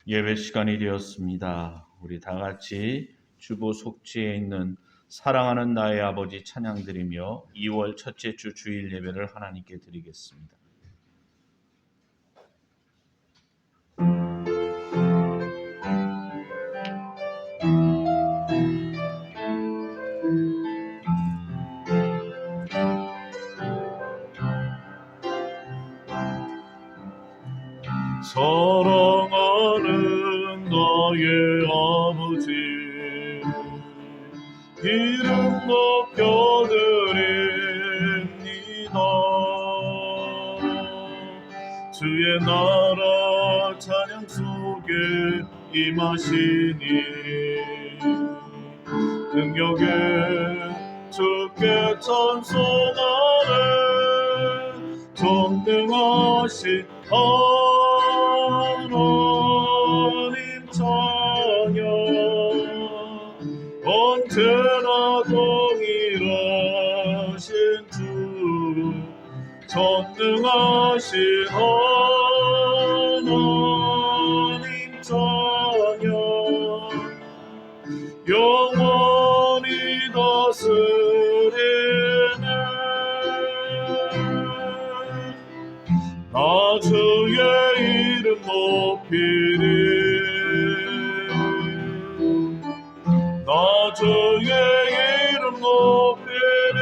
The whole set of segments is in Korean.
예배 시간이 되었습니다. 우리 다 같이 주보 속지에 있는 사랑하는 나의 아버지 찬양 드리며 2월 첫째 주 주일 예배를 하나님께 드리겠습니다. 사랑하는 나의 아버지 이름 높여드립니다. 주의 나라 찬양 속에 임하시니 능력에 주께 찬송하네. 전능하신 하나님 찬양 언제나 동일하신 주 전능하신 하나님 찬양 영원히 다스리네. 나 주의 이름 높이리 나 주의 이름 높이리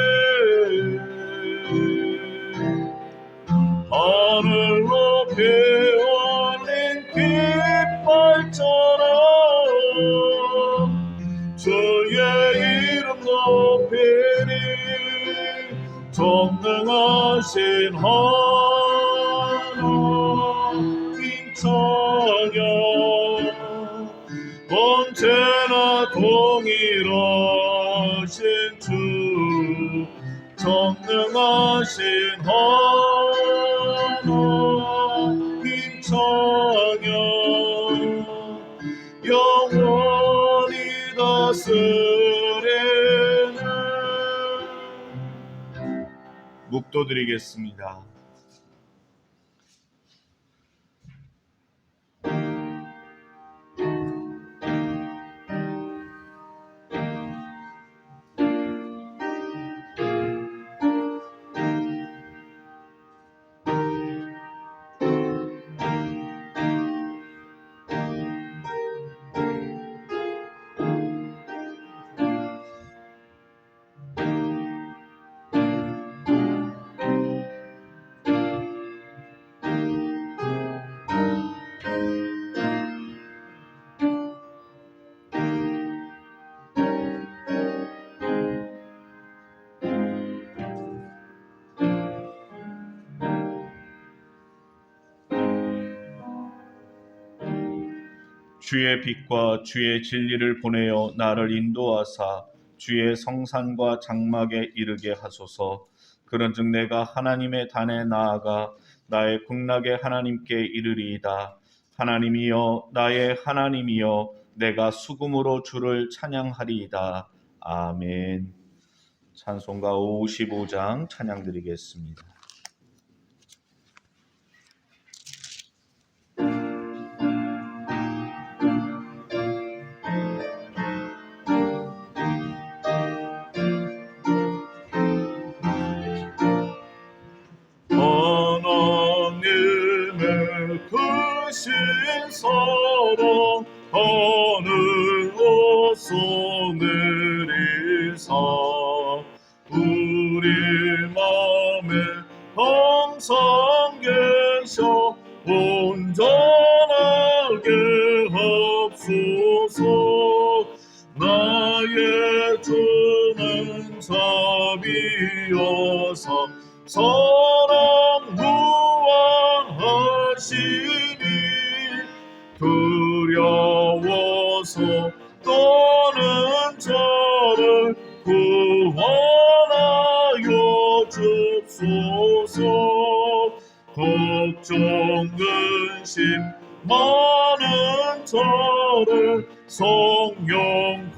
하늘 높이 올린 깃발처럼 주의 이름 높이리 전능하신 하나님 찬양 언제나 동일하신 주 전능하신 하나님 찬양 영원히 다스리네. 묵도드리겠습니다. 주의 빛과 주의 진리를 보내어 나를 인도하사 주의 성산과 장막에 이르게 하소서. 그런즉 내가 하나님의 단에 나아가 나의 극락의 하나님께 이르리이다. 하나님이여 나의 하나님이여 내가 수금으로 주를 찬양하리이다. 아멘. 찬송가 55장 찬양 드리겠습니다. 크신 사랑 하늘로서 내리사 우리 맘에 항상 계셔 온전하게 합소서. 나의 주는 자비여사 사랑 무한하시니 두려워서 떠는 자를 구원하여 주소서. 걱정 근심 많은 자를 성령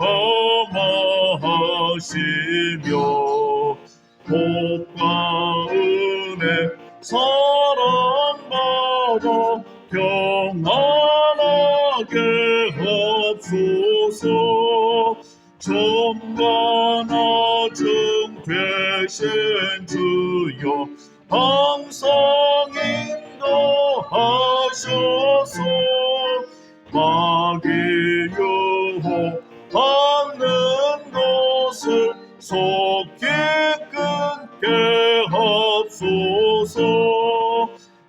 감화하시며 복과 은혜 사랑받아 평안하게 없소서. 점과 나중 되신 주여 항상 인도하셔서 마귀 유혹하는 것을 속히 끊게 하옵소서.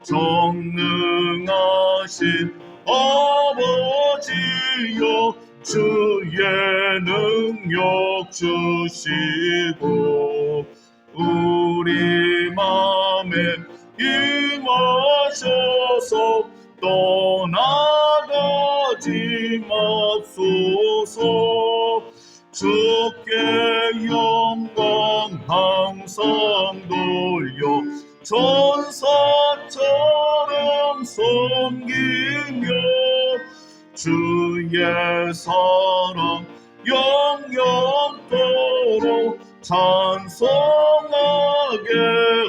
전능하신 아버지여 주의 능력 주시고 우리 맘에 임하셔서 떠나가지 맙소서. 주께 영광 항상 돌려 천사처럼 섬기며 주의 사랑 영영토록 찬송하게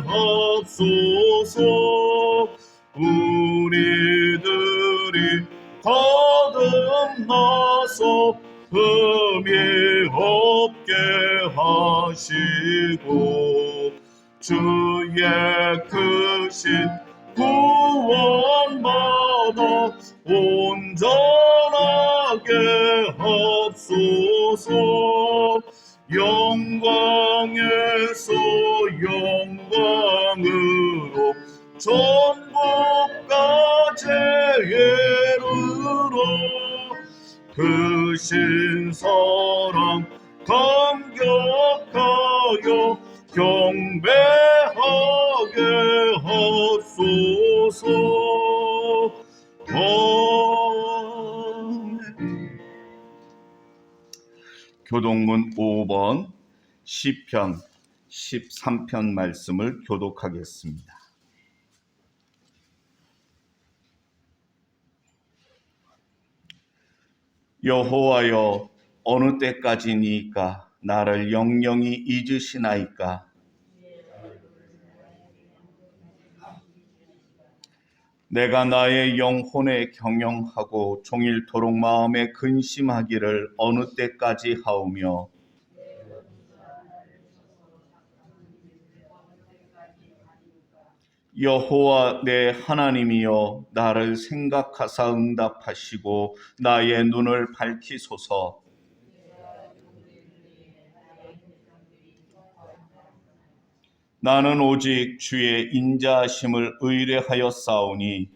하옵소서. 우리들이 거듭나서 흠이 없게 하시고 주의 크신 구원 받아 온전하게 하옵소서. 영광에서 영광으로 천국까지 이르러 크신 사랑 감격하여 경배하게 하옵소서. 교독문 5번 시편 13편 말씀을 교독하겠습니다. 여호와여, 어느 때까지니까 나를 영영히 잊으시나이까? 내가 나의 영혼에 경영하고 종일토록 마음에 근심하기를 어느 때까지 하오며 여호와 내 하나님이여, 나를 생각하사 응답하시고 나의 눈을 밝히소서. 나는 오직 주의 인자하심을 의뢰하였사오니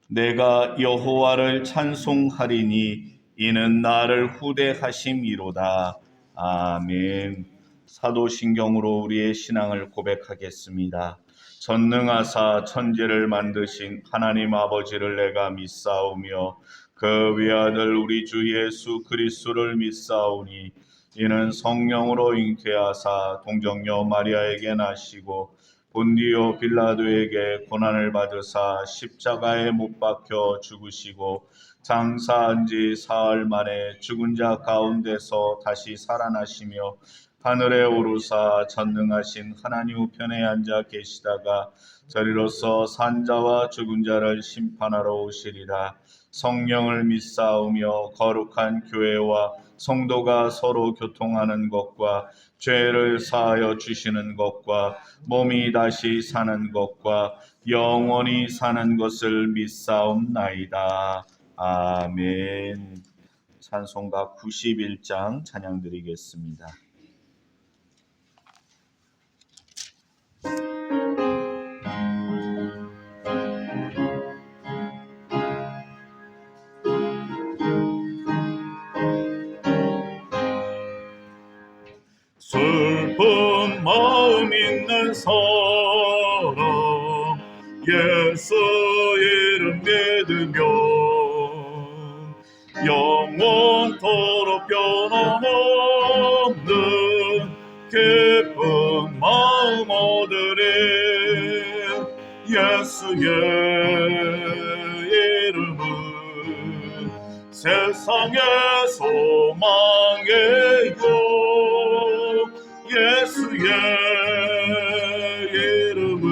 내가 여호와를 찬송하리니 이는 나를 후대하심이로다. 아멘. 사도신경으로 우리의 신앙을 고백하겠습니다. 전능하사 천지를 만드신 하나님 아버지를 내가 믿사오며 그 외아들 우리 주 예수 그리스도를 믿사오니 이는 성령으로 잉태하사 동정녀 마리아에게 나시고 본디오 빌라도에게 고난을 받으사 십자가에 못 박혀 죽으시고 장사한 지 사흘 만에 죽은 자 가운데서 다시 살아나시며 하늘에 오르사 전능하신 하나님 우편에 앉아 계시다가 저리로서 산자와 죽은 자를 심판하러 오시리라. 성령을 믿사오며 거룩한 교회와 성도가 서로 교통하는 것과 죄를 사하여 주시는 것과 몸이 다시 사는 것과 영원히 사는 것을 믿사옵나이다. 아멘. 찬송가 91장 찬양 드리겠습니다. 슬픈 마음 있는 사람 예수 이름 믿으면 영원토록 변함없는 기쁜 마음 얻으리. 예수의 이름은 세상의 소망이요 예수의 이름은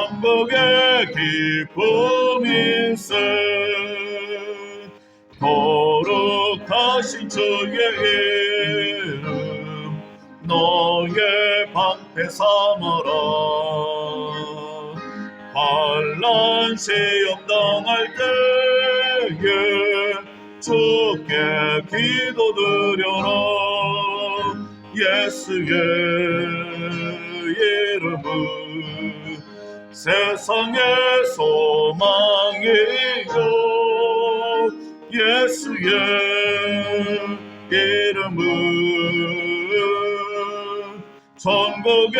천국의 기쁨일세. 거룩하신 주의 이름 너의 방패 삼아라. 환난 시험 당할 때에 주께 기도드려라. 예수의 이름은 세상의 소망이요. 예수의 이름은 천국의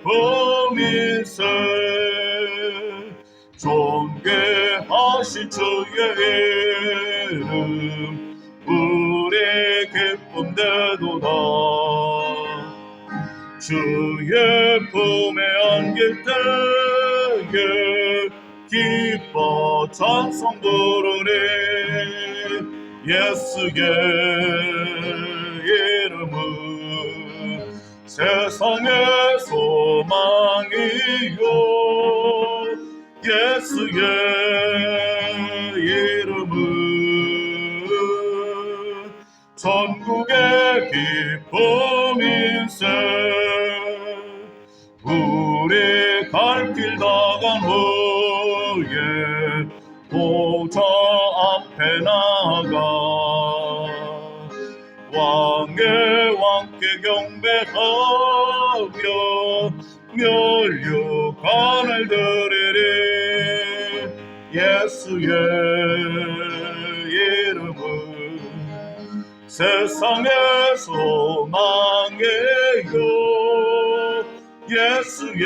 기쁨일세. 존귀하신 주의 이름 우리 기쁨되도다. 주의 품에 안길 때에 기뻐 찬송 부르리. 예수의 이름은 세상의 소망이요. 예수의 이름은 천국의 기쁨일세. 우리 갈 길 다간 후에 보좌 앞에 나가 왕의 왕께 경배하며 멸류관을 드리리. 예수의 이름은 세상의 소망이요. 예수의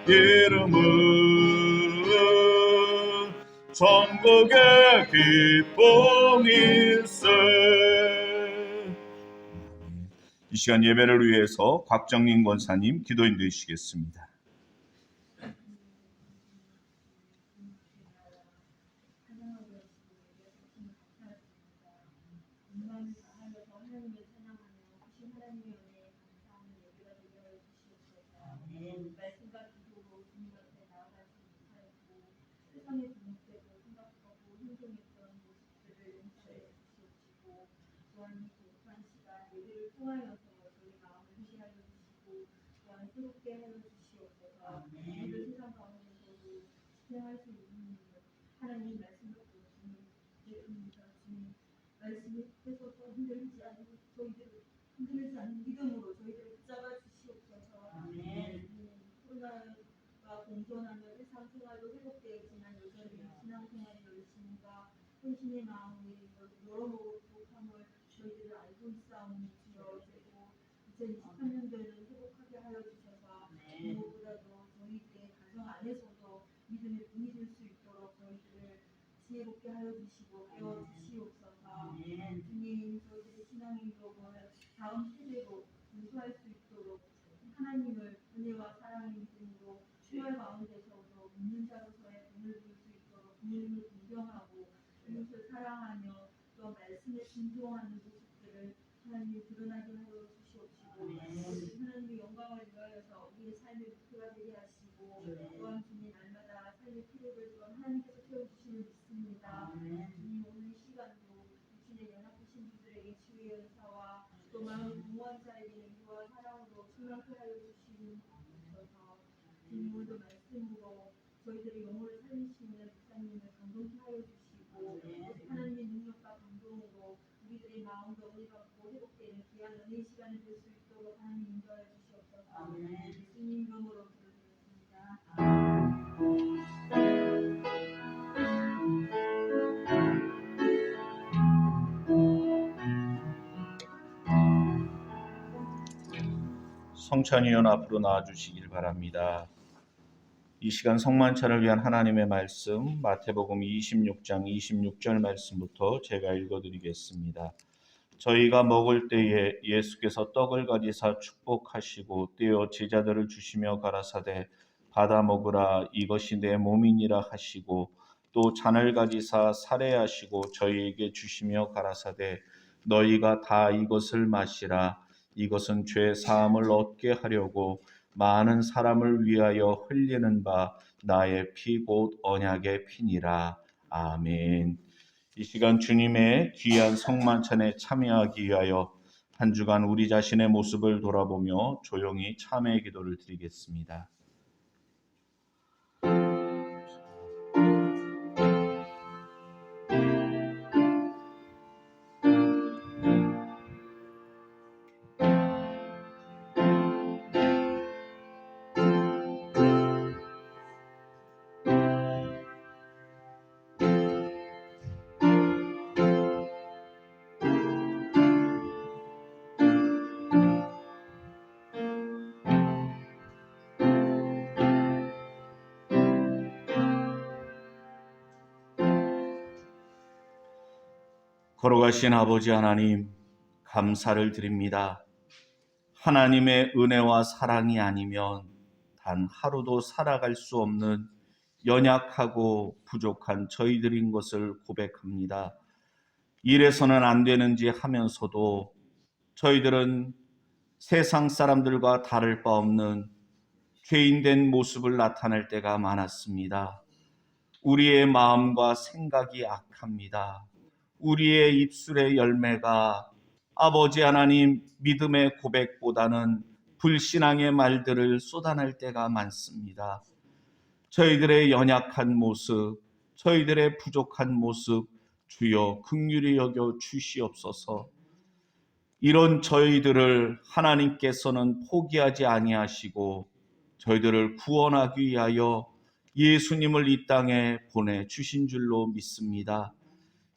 이름은 천국의 기쁨일세. 이 시간 예배를 위해서 곽정민 권사님 기도 인도해 주시겠습니다. 하나님 말씀 듣고 말씀에서 흔들리지 않는 믿음으로 저희들을 붙잡아 주시옵소서. 코로나가 공존하며 일상생활도 회복되었지만 여전히 신앙생활의 열심과 헌신의 마음이 여러모로 부족함을 저희들을 알고 있사오니 주여. 2023년도에는 회복하게 하여 주셔서 무엇보다도 저희들의 가정 안에서도 믿음의 분이 될 수 있도록 저희들을 지혜롭게 하여 주시고 깨워 주시옵소서. 주님, 저희들의 신앙의 기록을 다음 세대로 전수할 수 있도록 하나님을 은혜와 사랑의 믿음으로 수혈 가운데서도 믿는 자로서의 본을 볼 수 있도록 주님을 존경하고 이웃을 사랑하며 또 말씀에 순종하는 모습들을 하나님 드러나게 하여 주시옵시고 하나님의 영광을 위하여서 우리의 삶의 목표가 되게 하시고 또한 주님 날마다 삶의 필요를 또한 하나님께서 채워주시는 믿습니다. 주님, 오늘 이 시간도 주님의 연합하신 분들에게 치유의 은사와 또 마음을 공허한 자에게 용기와 사랑으로 충만케 하여 주시옵소서. 주님, 오늘도 말씀으로 저희들의 영혼을 살리시는 목사님을 감동케 하여 주시고 하나님의 능력과 감동으로 우리들의 마음도 은혜받고 회복되는 귀한 은혜의 시간이 될 수 있도록 하나님 인도하여 주시옵소서. 예수님 이름으로 기도드렸습니다. 성찬위원 앞으로 나와주시길 바랍니다. 이 시간 성만찬을 위한 하나님의 말씀 마태복음 26장 26절 말씀부터 제가 읽어드리겠습니다. 저희가 먹을 때에 예수께서 떡을 가지사 축복하시고 떼어 제자들을 주시며 가라사대 받아 먹으라 이것이 내 몸이니라 하시고 또 잔을 가지사 살해하시고 저희에게 주시며 가라사대 너희가 다 이것을 마시라 이것은 죄 사함을 얻게 하려고 많은 사람을 위하여 흘리는 바 나의 피 곧 언약의 피니라. 아멘. 이 시간 주님의 귀한 성만찬에 참여하기 위하여 한 주간 우리 자신의 모습을 돌아보며 조용히 참회의 기도를 드리겠습니다. 걸어가신 아버지 하나님, 감사를 드립니다. 하나님의 은혜와 사랑이 아니면 단 하루도 살아갈 수 없는 연약하고 부족한 저희들인 것을 고백합니다. 이래서는 안 되는지 하면서도 저희들은 세상 사람들과 다를 바 없는 죄인된 모습을 나타낼 때가 많았습니다. 우리의 마음과 생각이 악합니다. 우리의 입술의 열매가 아버지 하나님 믿음의 고백보다는 불신앙의 말들을 쏟아낼 때가 많습니다. 저희들의 연약한 모습, 저희들의 부족한 모습 주여 긍휼히 여겨 주시옵소서. 이런 저희들을 하나님께서는 포기하지 아니하시고 저희들을 구원하기 위하여 예수님을 이 땅에 보내주신 줄로 믿습니다.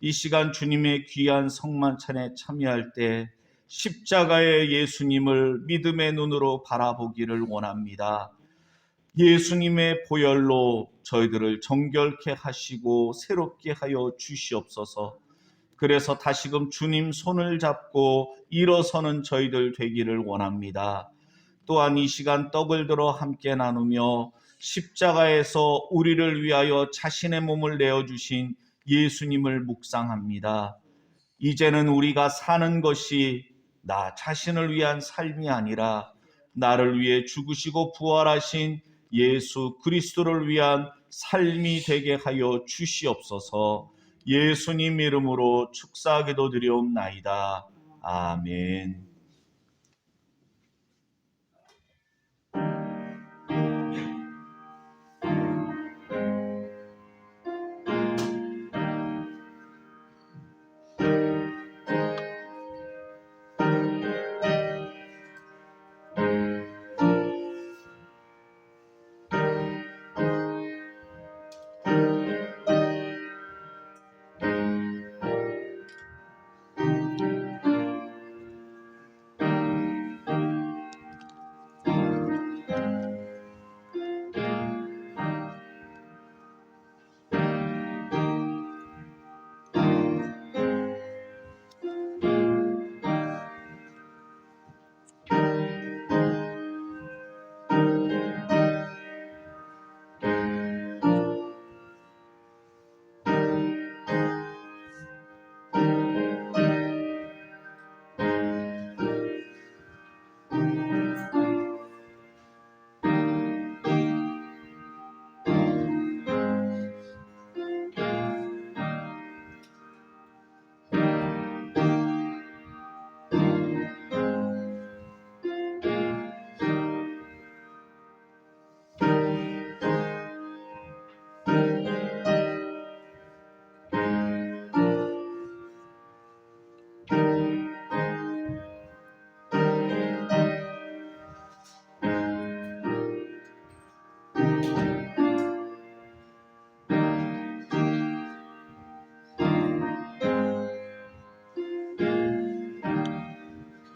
이 시간 주님의 귀한 성만찬에 참여할 때 십자가의 예수님을 믿음의 눈으로 바라보기를 원합니다. 예수님의 보혈로 저희들을 정결케 하시고 새롭게 하여 주시옵소서. 그래서 다시금 주님 손을 잡고 일어서는 저희들 되기를 원합니다. 또한 이 시간 떡을 들어 함께 나누며 십자가에서 우리를 위하여 자신의 몸을 내어주신 예수님을 묵상합니다. 이제는 우리가 사는 것이 나 자신을 위한 삶이 아니라 나를 위해 죽으시고 부활하신 예수 그리스도를 위한 삶이 되게 하여 주시옵소서. 예수님 이름으로 축사기도 드리옵나이다. 아멘.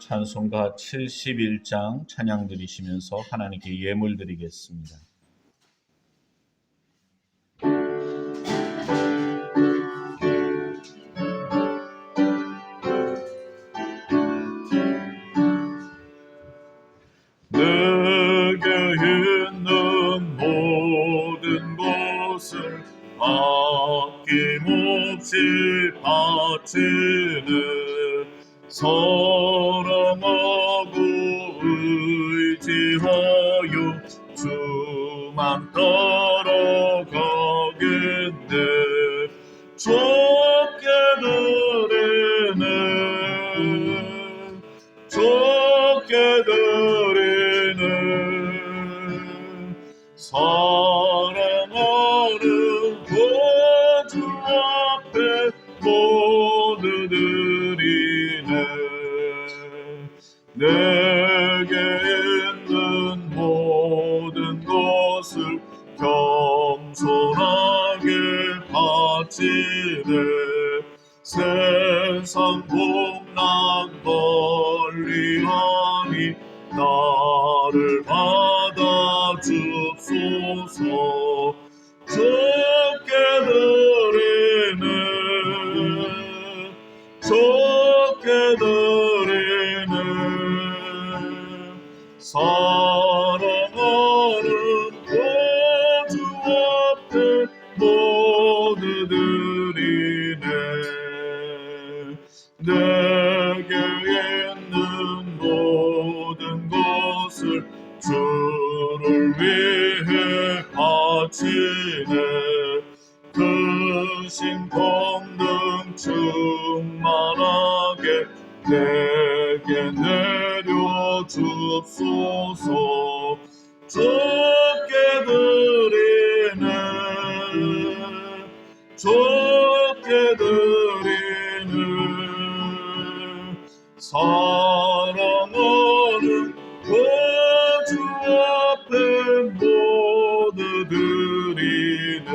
찬송가 71장 찬양 드리시면서 하나님께 예물 드리겠습니다. 내게 있는 모든 것을 아낌없이 바치는 사랑하고 의지하여 땅 떨어가겠네. 좁게 들이네 좁게 들이네 사랑하는 구주 앞에 모두 드리네. 내게 있는 모든 것을 겸손하게 바치네. 세상 복락 멀리하니 나를 받아 주옵소서. 좁게 드리네 좁게 드리네 사랑하는 구주 앞에 모두 드리네. 내게 있는 모든 것을 주를 위해 바치네. 크신 권능 충만하게 내게 내려 주옵소서. 좁게 드리네 좁게 드리네 사랑하는 구주 앞에 모두 드리네.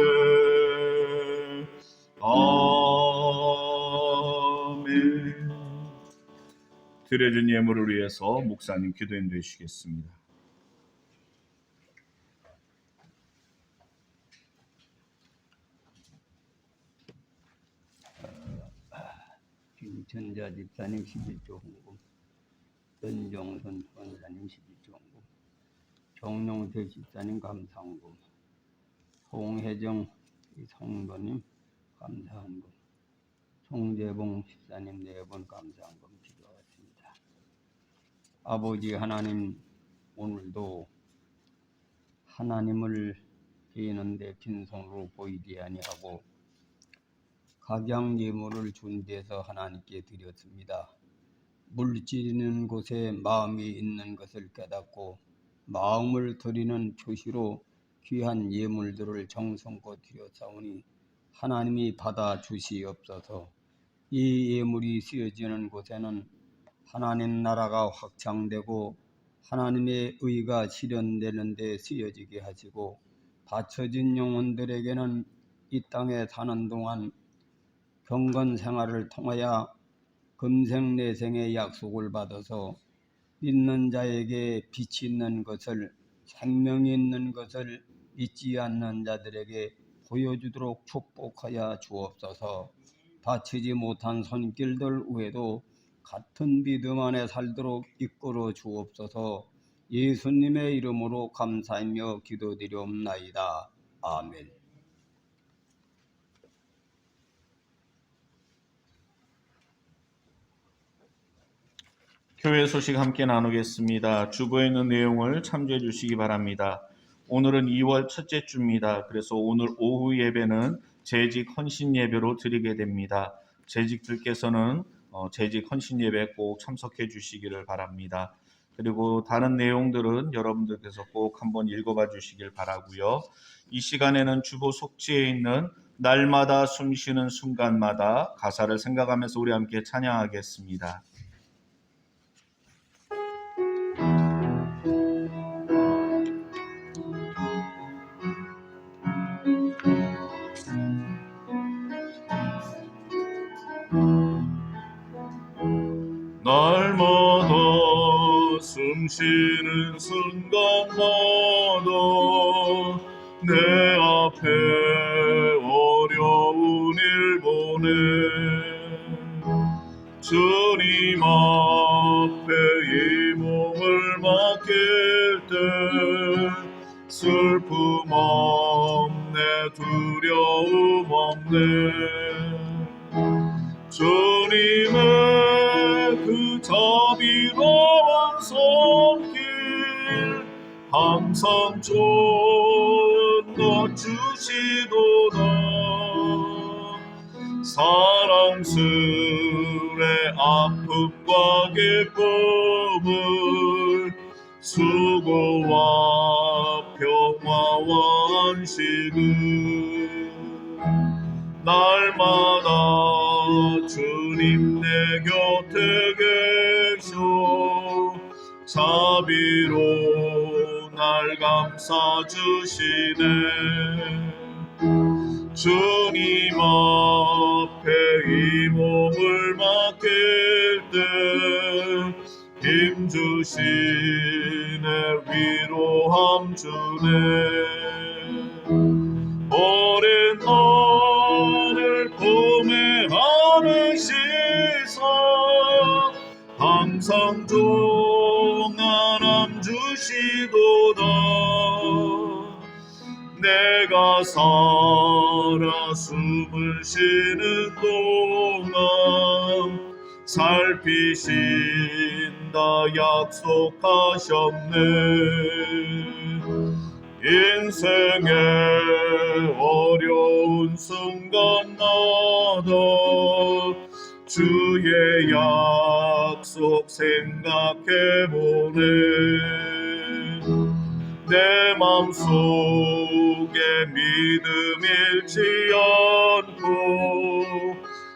아멘. 드려진 예물을 위해서 목사님 기도 인도해 주시겠습니다. 김천자 집사님 11조 헌금, 전정선 권사님 11조 헌금, 정용태 집사님 감사헌금, 송혜정 성도님 감사헌금, 송재봉 집사님 4번 감사헌금 기도하겠습니다. 아버지 하나님, 오늘도 하나님을 비는데 빈손으로 보이지 아니하고 각양 예물을 준비해서 하나님께 드렸습니다. 물질있는 곳에 마음이 있는 것을 깨닫고 마음을 드리는 표시로 귀한 예물들을 정성껏 드렸사오니 하나님이 받아 주시옵소서. 이 예물이 쓰여지는 곳에는 하나님 나라가 확장되고 하나님의 의가 실현되는 데 쓰여지게 하시고 바쳐진 영혼들에게는 이 땅에 사는 동안 경건 생활을 통하여 금생내생의 약속을 받아서 믿는 자에게 빛이 있는 것을, 생명이 있는 것을 믿지 않는 자들에게 보여주도록 축복하여 주옵소서. 바치지 못한 손길들 외에도 같은 믿음 안에 살도록 이끌어 주옵소서. 예수님의 이름으로 감사하며 기도드리옵나이다. 아멘. 교회 소식 함께 나누겠습니다. 주보에 있는 내용을 참조해 주시기 바랍니다. 오늘은 2월 첫째 주입니다. 그래서 오늘 오후 예배는 재직 헌신 예배로 드리게 됩니다. 재직들께서는 재직 헌신 예배 꼭 참석해 주시기를 바랍니다. 그리고 다른 내용들은 여러분들께서 꼭 한번 읽어봐 주시길 바라고요. 이 시간에는 주보 속지에 있는 날마다 숨쉬는 순간마다 가사를 생각하면서 우리 함께 찬양하겠습니다. 날마다 숨쉬는 순간마다 내 앞에 어려운 일 보내 주님 앞에 이 몸을 맡길 때 슬픔 없네 두려움 없네 주님의 그 자비로운 손길 항상 쫓아가네 주시도다. 사랑스레 아픔과 기쁨을 수고와 평화와 안식을 날마다 주님 내 곁에 계셔 자비로 날 감싸주시네. 주님 앞에 이 몸을 맡길 때 힘주시네 위로함 주네. 오랜 나를 구매하는 시선 항상 종안함 주시도다. 내가 살아 숨을 쉬는 동안 살피신다 약속하셨네. 인생의 어려운 순간마다 주의 약속 생각해보네. 내 맘속에 믿음 잃지 않고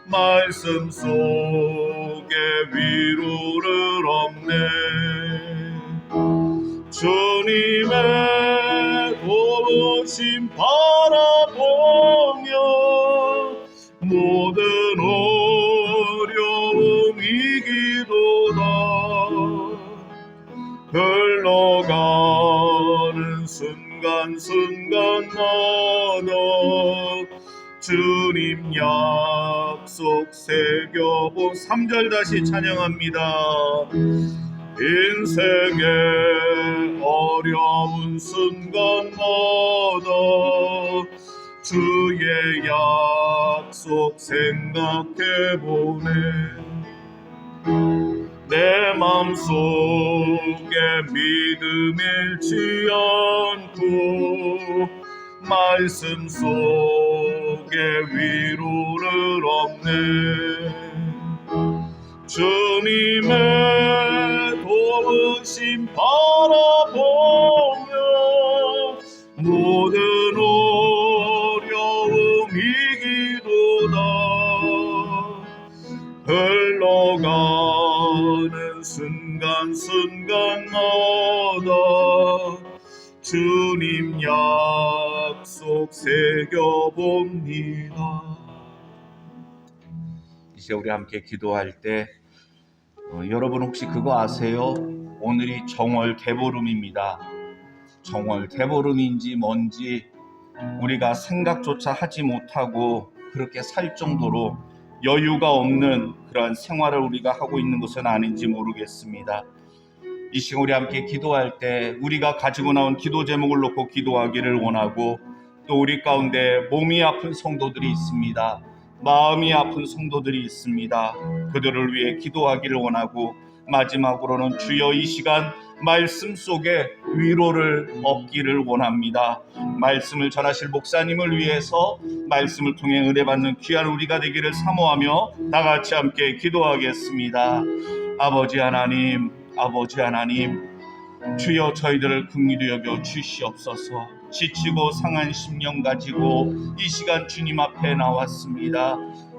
말씀 속에 위로를 얻네. 주님의 도우심 바라보며 모든 어려움 이기도다. 흘러가는 순간순간마다 주님 약속 새겨본 3절 다시 찬양합니다. 인생의 어려운 순간마다 주의 약속 생각해보네. 내 맘속에 믿음 잃지 않고 말씀 속에 위로를 얻네. 주님의 도우심 바라보며 모든 어려움 이기도다. 흘러가는 순간순간마다 주님 약속 새겨봅니다. 이제 우리 함께 기도할 때 여러분 혹시 그거 아세요? 오늘이 정월 대보름입니다. 정월 대보름인지 뭔지 우리가 생각조차 하지 못하고 그렇게 살 정도로 여유가 없는 그러한 생활을 우리가 하고 있는 것은 아닌지 모르겠습니다. 이 시간 우리 함께 기도할 때 우리가 가지고 나온 기도 제목을 놓고 기도하기를 원하고, 또 우리 가운데 몸이 아픈 성도들이 있습니다. 마음이 아픈 성도들이 있습니다. 그들을 위해 기도하기를 원하고, 마지막으로는 주여 이 시간 말씀 속에 위로를 얻기를 원합니다. 말씀을 전하실 목사님을 위해서 말씀을 통해 은혜 받는 귀한 우리가 되기를 사모하며 다 같이 함께 기도하겠습니다. 아버지 하나님, 아버지 하나님, 주여 저희들을 긍휼히 여겨 주시옵소서. 지치고 상한 심령 가지고 이 시간 주님 앞에 나왔습니다.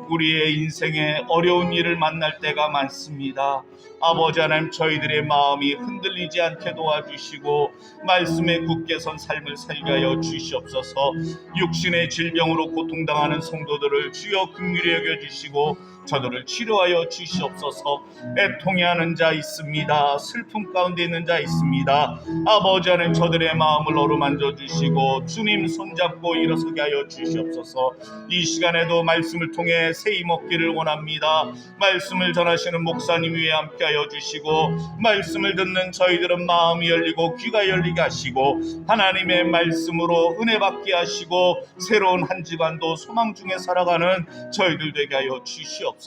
우리의 인생에 어려운 일을 만날 때가 많습니다. 아버지 하나님, 저희들의 마음이 흔들리지 않게 도와주시고 말씀에 굳게 선 삶을 살게 하여 주시옵소서. 육신의 질병으로 고통당하는 성도들을 주여 긍휼히 여겨주시고 저들을 치료하여 주시옵소서. 애통해하는 자 있습니다. 슬픔 가운데 있는 자 있습니다. 아버지 하나님, 저들의 마음을 어루만져 주시고 주님 손잡고 일어서게 하여 주시옵소서. 이 시간에도 말씀을 통해 세임 얻기를 원합니다. 말씀을 전하시는 목사님 위에 함께 하여 주시고 말씀을 듣는 저희들은 마음이 열리고 귀가 열리게 하시고 하나님의 말씀으로 은혜 받게 하시고 새로운 한 주간도 소망 중에 살아가는 저희들 되게 하여 주시옵소서.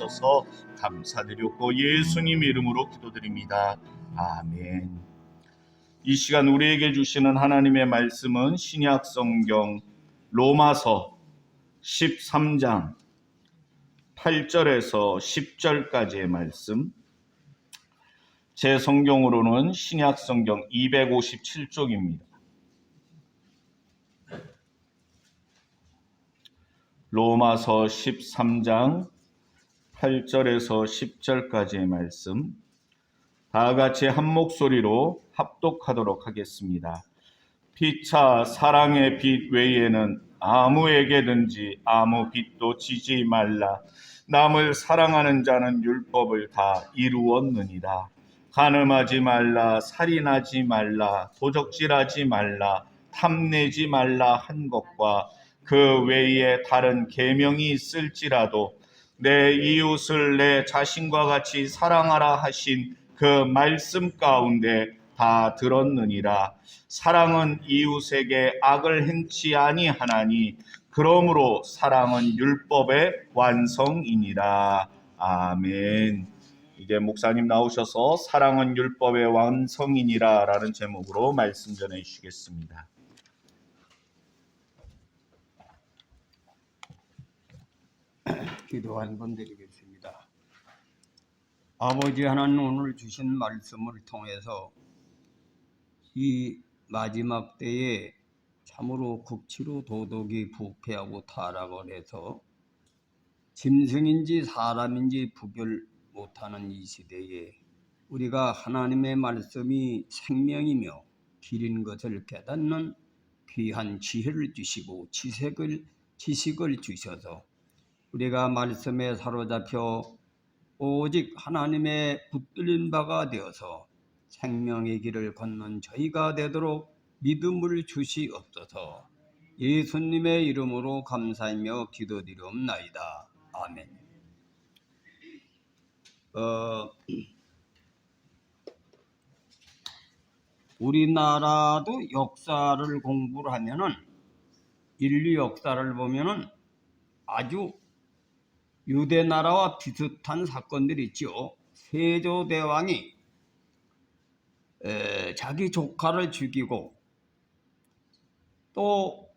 감사드렸고 예수님 이름으로 기도드립니다. 아멘. 이 시간 우리에게 주시는 하나님의 말씀은 신약 성경 로마서 13장 8절에서 10절까지의 말씀, 제 성경으로는 신약 성경 257쪽입니다. 로마서 13장 8절에서 10절까지의 말씀, 다 같이 한 목소리로 합독하도록 하겠습니다. 피차 사랑의 빛 외에는 아무에게든지 아무 빛도 지지 말라. 남을 사랑하는 자는 율법을 다 이루었느니라. 간음하지 말라, 살인하지 말라, 도적질하지 말라, 탐내지 말라 한 것과 그 외에 다른 계명이 있을지라도 내 이웃을 내 자신과 같이 사랑하라 하신 그 말씀 가운데 다 들었느니라. 사랑은 이웃에게 악을 행치 아니하나니 그러므로 사랑은 율법의 완성이니라. 아멘. 이제 목사님 나오셔서 사랑은 율법의 완성이니라 라는 제목으로 말씀 전해 주시겠습니다. 기도 한 번 드리겠습니다. 아버지 하나님, 오늘 주신 말씀을 통해서 이 마지막 때에 참으로 극치로 도덕이 부패하고 타락을 해서 짐승인지 사람인지 구별 못하는 이 시대에 우리가 하나님의 말씀이 생명이며 길인 것을 깨닫는 귀한 지혜를 주시고 지식을 주셔서 우리가 말씀에 사로잡혀 오직 하나님의 붙들린 바가 되어서 생명의 길을 걷는 저희가 되도록 믿음을 주시옵소서. 예수님의 이름으로 감사하며 기도드리옵나이다. 아멘. 우리나라도 역사를 공부를 하면은, 인류 역사를 보면은 아주 유대 나라와 비슷한 사건들이 있죠. 세조대왕이 자기 조카를 죽이고 또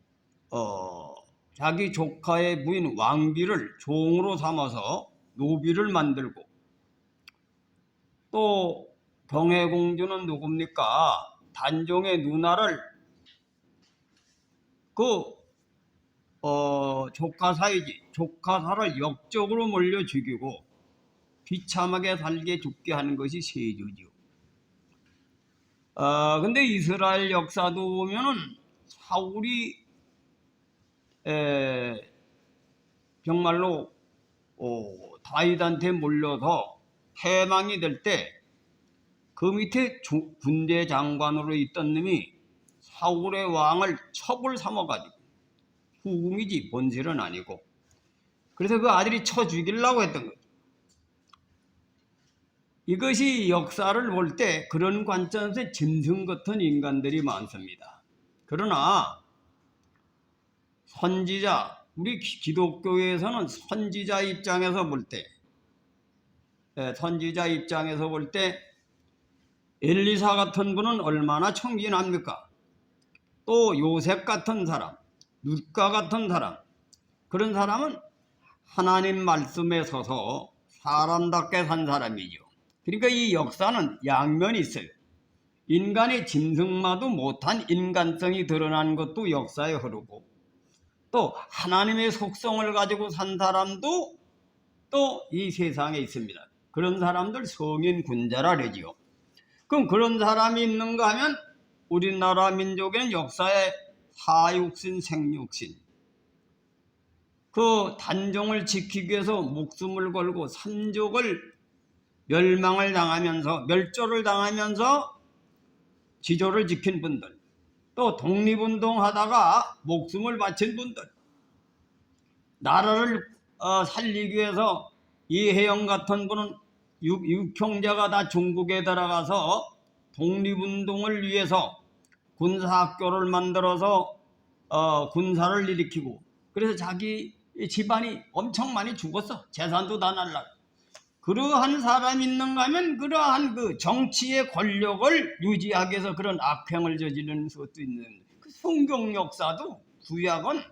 자기 조카의 부인 왕비를 종으로 삼아서 노비를 만들고, 또 경혜공주는 누굽니까? 단종의 누나를 조카사를 역적으로 몰려 죽이고 비참하게 살게 죽게 하는 것이 세조죠. 근데 이스라엘 역사도 보면은 사울이 정말로 다윗한테 몰려서 패망이 될 때 그 밑에 군대 장관으로 있던 놈이 사울의 왕을 첩을 삼아가지고, 후궁이지 본실은 아니고, 그래서 그 아들이 쳐 죽이려고 했던 거죠. 이것이 역사를 볼 때 그런 관점에서 짐승 같은 인간들이 많습니다. 그러나 선지자, 우리 기독교에서는 선지자 입장에서 볼 때 엘리사 같은 분은 얼마나 청진합니까? 또 요셉 같은 사람, 룻가 같은 사람, 그런 사람은 하나님 말씀에 서서 사람답게 산 사람이죠. 그러니까 이 역사는 양면이 있어요. 인간의 짐승마도 못한 인간성이 드러난 것도 역사에 흐르고, 또 하나님의 속성을 가지고 산 사람도 또 이 세상에 있습니다. 그런 사람들 성인 군자라 그러지요. 그럼 그런 사람이 있는가 하면 우리나라 민족에는 역사에 사육신, 생육신, 그 단종을 지키기 위해서 목숨을 걸고 삼족을 멸절을 당하면서 지조를 지킨 분들, 또 독립운동하다가 목숨을 바친 분들, 나라를 살리기 위해서 이혜영 같은 분은 육형제가 다 중국에 들어가서 독립운동을 위해서 군사학교를 만들어서 군사를 일으키고, 그래서 자기 집안이 엄청 많이 죽었어. 재산도 다 날라가. 그러한 사람이 있는가 하면 그러한 그 정치의 권력을 유지하기 위해서 그런 악행을 저지르는 것도 있는, 그 성경 역사도 구약은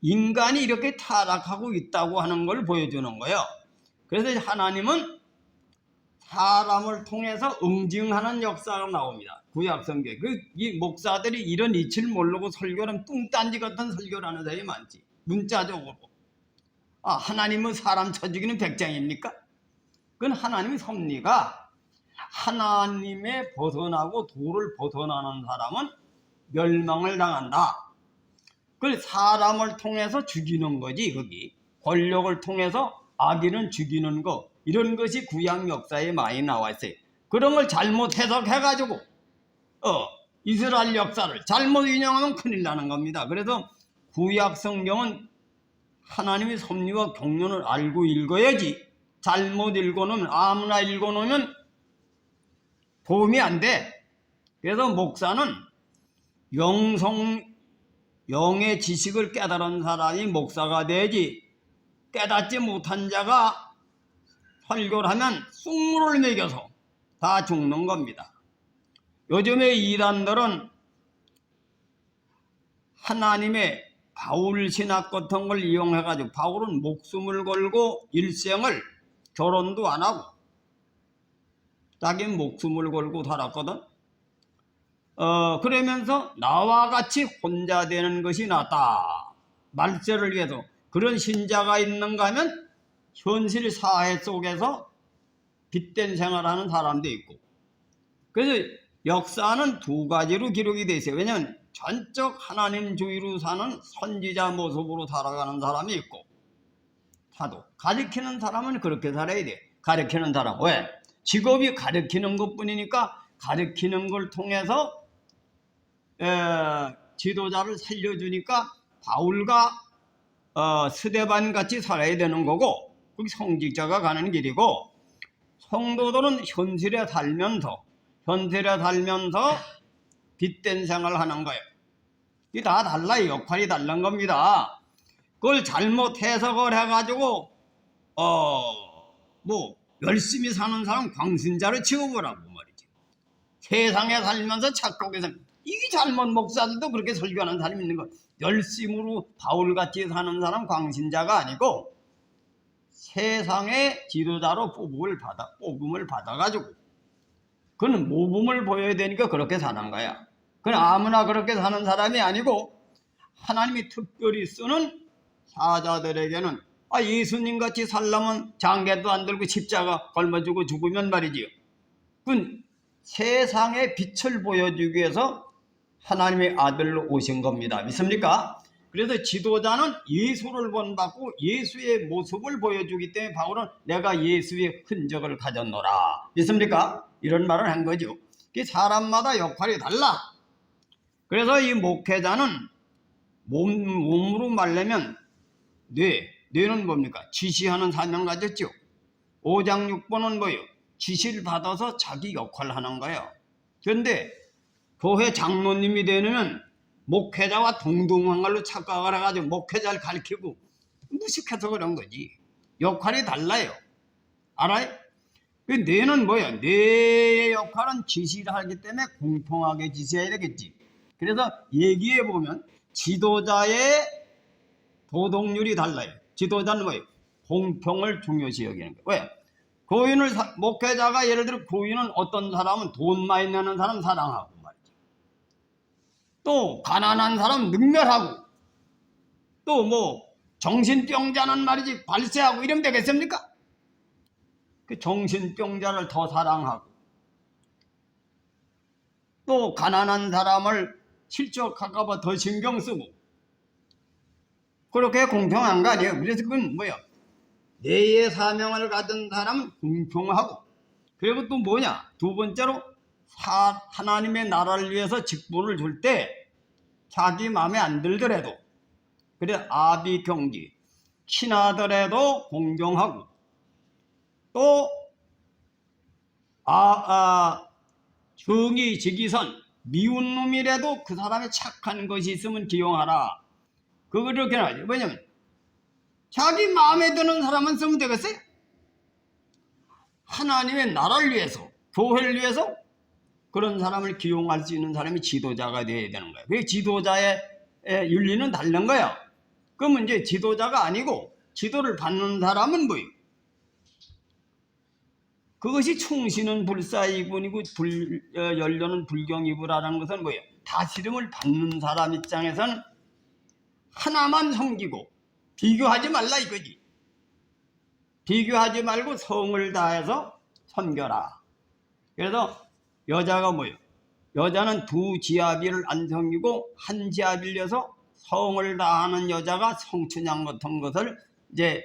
인간이 이렇게 타락하고 있다고 하는 걸 보여주는 거예요. 그래서 하나님은 사람을 통해서 응징하는 역사가 나옵니다. 구약성경에. 이 목사들이 이런 이치를 모르고 설교는 뚱딴지 같은 설교를 하는 사람이 많지. 문자적으로. 아, 하나님은 사람 쳐 죽이는 백장입니까? 그건 하나님의 섭리가 하나님의 벗어나고 도를 벗어나는 사람은 멸망을 당한다. 그걸 사람을 통해서 죽이는 거지. 거기 권력을 통해서 악인은 죽이는 거, 이런 것이 구약 역사에 많이 나와 있어요. 그런 걸 잘못 해석해가지고 이스라엘 역사를 잘못 인용하면 큰일 나는 겁니다. 그래서 구약 성경은 하나님의 섭리와 경륜을 알고 읽어야지, 잘못 읽어놓으면, 아무나 읽어놓으면 도움이 안 돼. 그래서 목사는 영의 지식을 깨달은 사람이 목사가 되지, 깨닫지 못한 자가 설교를 하면 쑥물을 먹여서 다 죽는 겁니다. 요즘의 이단들은 하나님의 바울 신학 같은 걸 이용해가지고, 바울은 목숨을 걸고 일생을 결혼도 안 하고 자기 목숨을 걸고 살았거든. 그러면서 나와 같이 혼자 되는 것이 낫다, 말세를 위해서. 그런 신자가 있는가 하면 현실 사회 속에서 빗된 생활하는 사람도 있고. 그래서 역사는 두 가지로 기록이 되어 있어요. 왜냐하면 전적 하나님주의로 사는 선지자 모습으로 살아가는 사람이 있고, 사도 가르치는 사람은 그렇게 살아야 돼. 가르치는 사람. 왜? 직업이 가르치는 것뿐이니까 가르치는 걸 통해서 지도자를 살려주니까 바울과 스데반 같이 살아야 되는 거고, 그게 성직자가 가는 길이고, 성도들은 현실에 살면서 빗된 생활을 하는 거예요. 이게 다 달라요. 역할이 다른 겁니다. 그걸 잘못 해석을 해가지고 열심히 사는 사람 광신자로 취급하라고 말이죠. 세상에 살면서 착각해서, 이게 잘못, 목사들도 그렇게 설교하는 사람이 있는 거예요. 열심으로 바울같이 사는 사람 광신자가 아니고 세상의 지도자로 뽑음을 받아가지고, 그는 모범을 보여야 되니까 그렇게 사는 거야. 그건 아무나 그렇게 사는 사람이 아니고, 하나님이 특별히 쓰는 사자들에게는, 예수님 같이 살려면 장계도 안 들고 십자가 걸머지고 죽으면 말이지요. 그건 세상의 빛을 보여주기 위해서 하나님의 아들로 오신 겁니다. 믿습니까? 그래서 지도자는 예수를 본받고 예수의 모습을 보여주기 때문에 바울은 내가 예수의 흔적을 가졌노라. 믿습니까? 이런 말을 한 거죠. 사람마다 역할이 달라. 그래서 이 목회자는 몸으로 말하면 뇌는 뭡니까? 지시하는 사명 가졌죠. 5장 6번은 뭐예요? 지시를 받아서 자기 역할을 하는 거예요. 그런데 교회 장로님이 되면 목회자와 동등한 걸로 착각을 해가지고 목회자를 가르치고 무식해서 그런 거지. 역할이 달라요. 알아요? 뇌는 뭐예요? 뇌의 역할은 지시를 하기 때문에 공평하게 지시해야 되겠지. 그래서 얘기해 보면 지도자의 도덕률이 달라요. 지도자는 뭐예요? 공평을 중요시 여기는 거예요. 왜? 목회자가 예를 들어 교인은 어떤 사람은 돈 많이 내는 사람 사랑하고 말이죠. 또 가난한 사람 능멸하고, 또 정신병자는 말이지 발세하고 이러면 되겠습니까? 그 정신병자를 더 사랑하고, 또 가난한 사람을 실족할까 봐 더 신경 쓰고, 그렇게 공평한 거 아니에요. 그래서 그건 뭐야? 뇌의 사명을 가진 사람은 공평하고, 그리고 또 뭐냐? 두 번째로 하나님의 나라를 위해서 직분을 줄 때 자기 마음에 안 들더라도, 그래 아비경기 친하더라도 공경하고, 또 정의 직위선 미운 놈이라도 그 사람의 착한 것이 있으면 기용하라. 그걸 이렇게 하죠. 왜냐면 자기 마음에 드는 사람만 쓰면 되겠어요? 하나님의 나라를 위해서, 교회를 위해서 그런 사람을 기용할 수 있는 사람이 지도자가 되어야 되는 거예요. 그 지도자의 윤리는 다른 거예요. 그러면 이제 지도자가 아니고 지도를 받는 사람은 뭐예요? 그것이 충신은 불사이군이고 연료는 불경이구라는 것은 뭐예요? 다스림을 받는 사람 입장에서는 하나만 섬기고 비교하지 말라 이거지. 비교하지 말고 성을 다해서 섬겨라. 그래서 여자가 뭐예요? 여자는 두 지아비를 안 섬기고 한 지아비려서 성을 다하는 여자가 성춘향 같은 것을 이제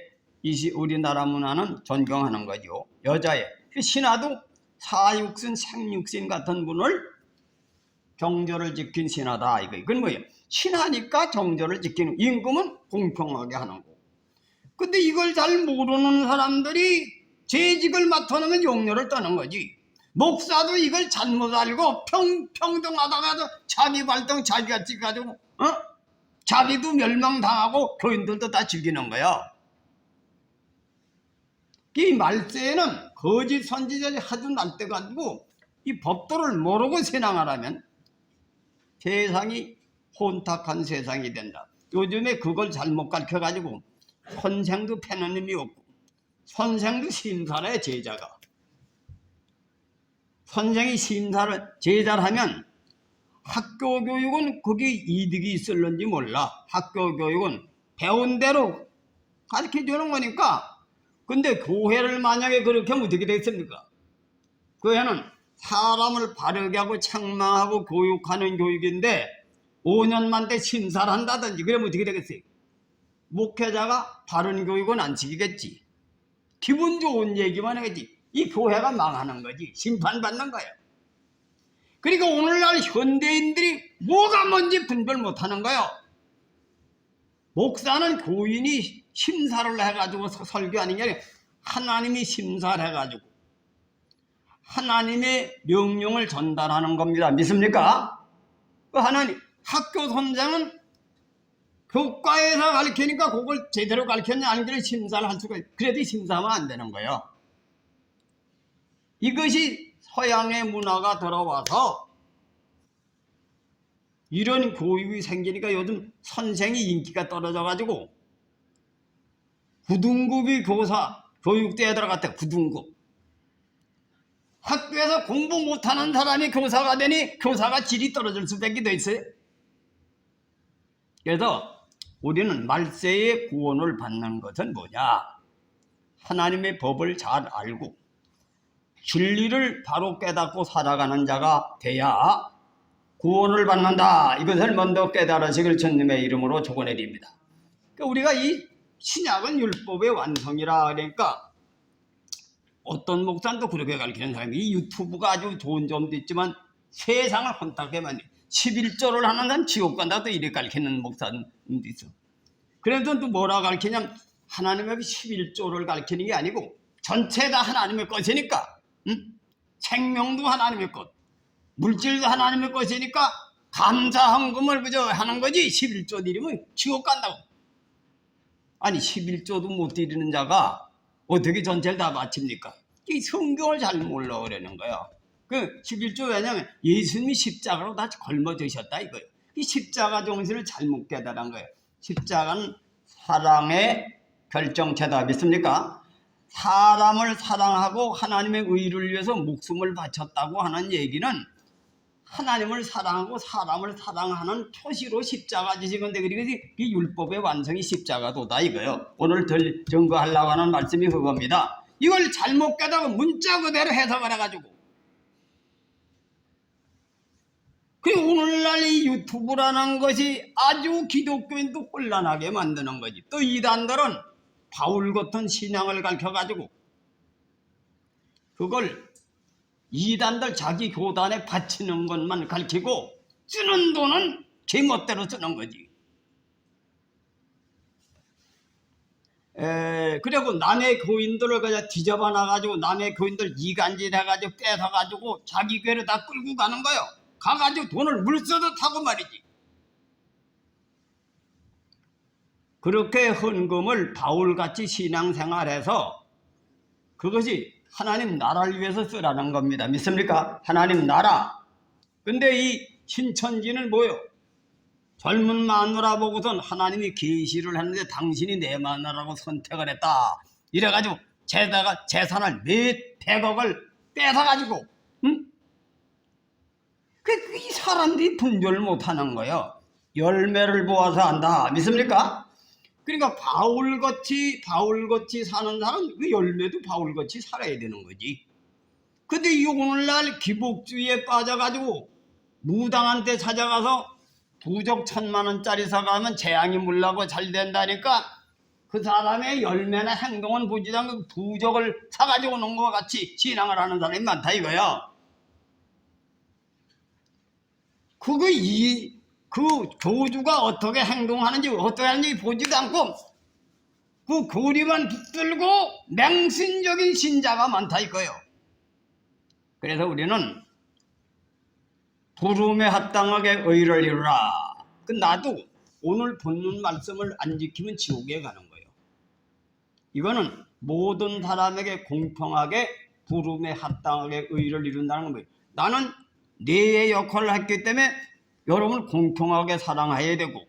우리나라 문화는 존경하는 거죠. 여자의 신하도 사육신, 생육신 같은 분을 정절을 지킨 신하다 이거. 이건 뭐예요? 신하니까 정절을 지키는, 임금은 공평하게 하는 거. 근데 이걸 잘 모르는 사람들이 재직을 맡아놓으면 용료를 떠는 거지. 목사도 이걸 잘못 알고 평등하다가도 자기 발등 자기가 찍어가지고 자기도 멸망당하고 교인들도 다 죽이는 거야. 이 말세에는 거짓 선지자들이 하도 날때가지고 이 법도를 모르고 신앙하라면 세상이 혼탁한 세상이 된다. 요즘에 그걸 잘못 가르쳐가지고 선생도 패는 힘이 없고 선생도 심사를 해. 제자가 선생이 심사를 제자를 하면 학교 교육은 거기 이득이 있을런지 몰라. 학교 교육은 배운 대로 가르쳐주는 거니까. 근데 교회를 만약에 그렇게 하면 어떻게 되겠습니까? 교회는 사람을 바르게 하고 책망하고 교육하는 교육인데 5년만 돼 심사를 한다든지 그러면 어떻게 되겠어요? 목회자가 바른 교육은 안 시키겠지. 기분 좋은 얘기만 하겠지. 이 교회가 망하는 거지. 심판받는 거야. 그러니까 오늘날 현대인들이 뭐가 뭔지 분별 못하는 거예요. 목사는 교인이 심사를 해가지고 설교하는 게 아니라 하나님이 심사를 해가지고 하나님의 명령을 전달하는 겁니다. 믿습니까? 그 하나님 학교 선생은 교과에서 가르치니까 그걸 제대로 가르쳤냐 아닌지를 심사를 할 수가 있어요. 그래도 심사하면 안 되는 거예요. 이것이 서양의 문화가 들어와서 이런 교육이 생기니까 요즘 선생이 인기가 떨어져가지고 9등급이 교육대에 들어갔대. 9등급. 학교에서 공부 못하는 사람이 교사가 되니 교사가 질이 떨어질 수밖에 더 있어요. 그래서 우리는 말세의 구원을 받는 것은 뭐냐? 하나님의 법을 잘 알고 진리를 바로 깨닫고 살아가는 자가 돼야 구원을 받는다. 이것을 먼저 깨달으시길 주님의 이름으로 축원드립니다. 그러니까 우리가 이 신약은 율법의 완성이라 그러니까 어떤 목사도 그렇게 가르치는 사람이 이 유튜브가 아주 좋은 점도 있지만 세상을 혼탁하게 만든 11조를 하는 사람 지옥 간다도 이렇게 가르치는 목사도 있어. 그래서 또 뭐라 가르치냐면 하나님의 11조를 가르치는 게 아니고 전체 다 하나님의 것이니까 생명도 하나님의 것, 물질도 하나님의 것이니까 감사헌금을 그저 하는 거지 11조 드리면 지옥 간다고. 아니 11조도 못 드리는 자가 어떻게 전체를 다 바칩니까? 이 성경을 잘 몰라 그러는 거야. 그 11조 왜냐면 예수님이 십자가로 다 걸머지셨다 이거예요. 이 십자가 정신을 잘못 깨달은 거예요. 십자가는 사랑의 결정체다. 믿습니까? 사람을 사랑하고 하나님의 의를 위해서 목숨을 바쳤다고 하는 얘기는 하나님을 사랑하고 사람을 사랑하는 표시로 십자가 지시건데 그러니까 이 율법의 완성이 십자가도다 이거예요. 오늘 증거하려고 하는 말씀이 그겁니다. 이걸 잘못 깨닫고 문자 그대로 해석을 해가지고 그리고 오늘날 이 유튜브라는 것이 아주 기독교인도 혼란하게 만드는 거지. 또 이단들은 바울 같은 신앙을 가르쳐가지고 그걸 이단들 자기 교단에 바치는 것만 가르치고 쓰는 돈은 제멋대로 쓰는 거지. 그리고 남의 교인들을 그냥 뒤져봐 놔가지고 남의 교인들 이간질 해가지고 뺏어가지고 자기 교회를 다 끌고 가는 거예요. 가가지고 돈을 물서도 타고 말이지. 그렇게 헌금을 바울같이 신앙생활해서 그것이 하나님 나라를 위해서 쓰라는 겁니다. 믿습니까? 하나님 나라. 근데 이 신천지는 뭐요? 젊은 마누라 보고선 하나님이 계시를 했는데 당신이 내 마누라라고 선택을 했다. 이래가지고 재산을 몇 백억을 뺏어가지고, 응? 이 사람들이 분별을 못하는 거예요. 열매를 보아서 안다. 믿습니까? 그러니까 바울같이 사는 사람, 그 열매도 바울같이 살아야 되는 거지. 근데 이 오늘날 기복주의에 빠져가지고 무당한테 찾아가서 부적 1,000만 원짜리 사가면 재앙이 물라고 잘 된다니까 그 사람의 열매나 행동은 보지도 않고 부적을 사가지고 오는 것과 같이 신앙을 하는 사람이 많다 이거야. 그 교주가 어떻게 행동하는지 어떻게 하는지 보지도 않고 그 고리만 붙들고 맹신적인 신자가 많다 이거예요. 그래서 우리는 부름에 합당하게 의를 이루라. 나도 오늘 본문 말씀을 안 지키면 지옥에 가는 거예요. 이거는 모든 사람에게 공평하게 부름에 합당하게 의를 이룬다는 거예요. 나는 내 역할을 했기 때문에 여러분을 공평하게 사랑해야 되고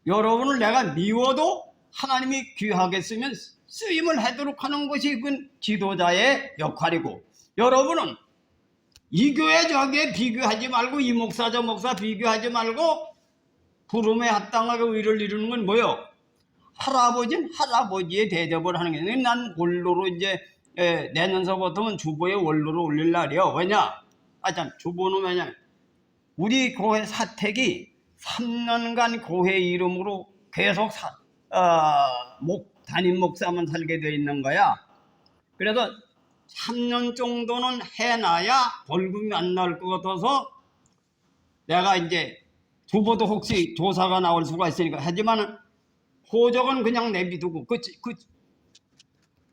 여러분을 내가 미워도 하나님이 귀하게 쓰면 쓰임을 하도록 하는 것이 그 지도자의 역할이고 여러분은 이 교회 저교회 비교하지 말고 이 목사 저 목사 비교하지 말고 부름에 합당하게 의를 이루는 건 뭐요? 할아버지는 할아버지의 대접을 하는 게 난 원로로 이제 내년서부터는 주보에 원로로 올릴 날이요. 왜냐? 주보는 왜냐? 우리 교회 사택이 3년간 교회 이름으로 계속 담임 목사만 살게 돼 있는 거야. 그래서 3년 정도는 해놔야 벌금이 안 나올 것 같아서 내가 이제 주보도 혹시 조사가 나올 수가 있으니까 하지만 호적은 그냥 내비두고 그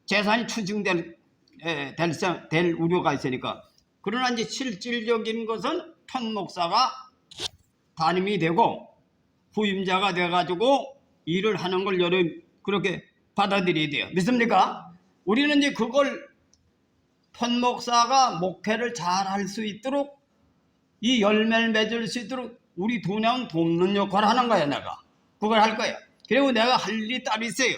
재산이 추징될 우려가 있으니까 그러나 이제 실질적인 것은 편목사가 담임이 되고 후임자가 돼가지고 일을 하는 걸 그렇게 받아들여야 돼요. 믿습니까? 우리는 이제 그걸 편목사가 목회를 잘 할 수 있도록 이 열매를 맺을 수 있도록 우리 도냐운 돕는 역할을 하는 거야. 내가 그걸 할 거야. 그리고 내가 할 일이 따로 있어요.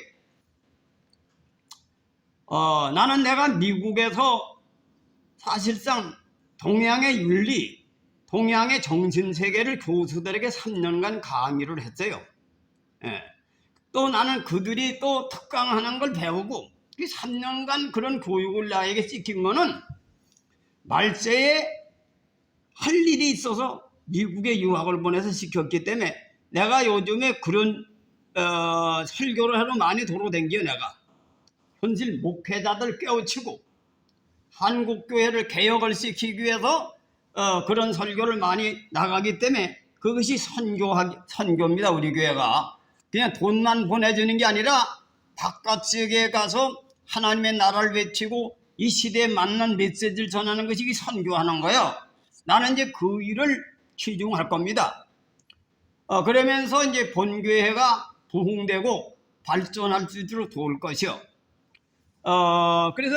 나는 내가 미국에서 사실상 동양의 윤리, 동양의 정신세계를 교수들에게 3년간 강의를 했어요. 또 나는 그들이 또 특강하는 걸 배우고 3년간 그런 교육을 나에게 시킨 거는 말세에 할 일이 있어서 미국에 유학을 보내서 시켰기 때문에 내가 요즘에 그런 설교를 하러 많이 돌아다녀요. 내가 현실 목회자들 깨우치고 한국교회를 개혁을 시키기 위해서 그런 설교를 많이 나가기 때문에 그것이 선교입니다. 우리 교회가 그냥 돈만 보내주는 게 아니라 바깥 세계에 가서 하나님의 나라를 외치고 이 시대에 맞는 메시지를 전하는 것이 선교하는 거예요. 나는 이제 그 일을 치중할 겁니다. 그러면서 이제 본교회가 부흥되고 발전할 수 있도록 도울 것이요. 그래서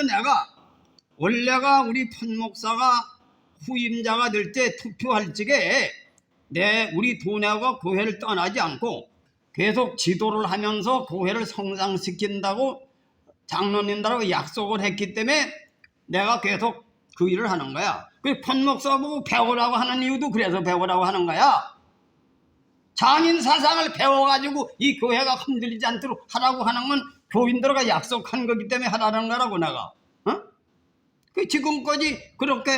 원래가 우리 편목사가 후임자가 될 때 투표할 적에 우리 도냐가 교회를 떠나지 않고 계속 지도를 하면서 교회를 성장시킨다고 장로님들하고 약속을 했기 때문에 내가 계속 그 일을 하는 거야. 그 편목사 보고 배우라고 하는 이유도 그래서 배우라고 하는 거야. 장인 사상을 배워가지고 이 교회가 흔들리지 않도록 하라고 하는 건 교인들과 약속한 거기 때문에 하라는 거라고 내가. 지금까지 그렇게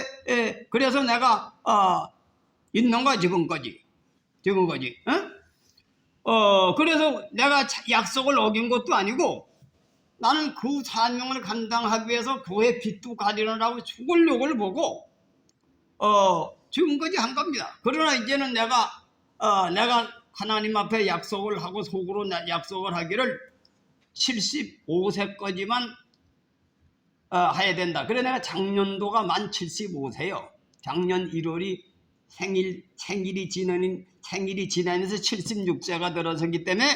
그래서 내가 있는 거야 지금까지. 그래서 내가 약속을 어긴 것도 아니고 나는 그 사명을 감당하기 위해서 교회 빚도 가리느라고 죽을 욕을 보고 지금까지 한 겁니다. 그러나 이제는 내가 하나님 앞에 약속을 하고 속으로 약속을 하기를 75세까지만 해야 된다. 그래 내가 작년도가 만 75세요. 작년 1월이 생일이 지나면서 76세가 들어서기 때문에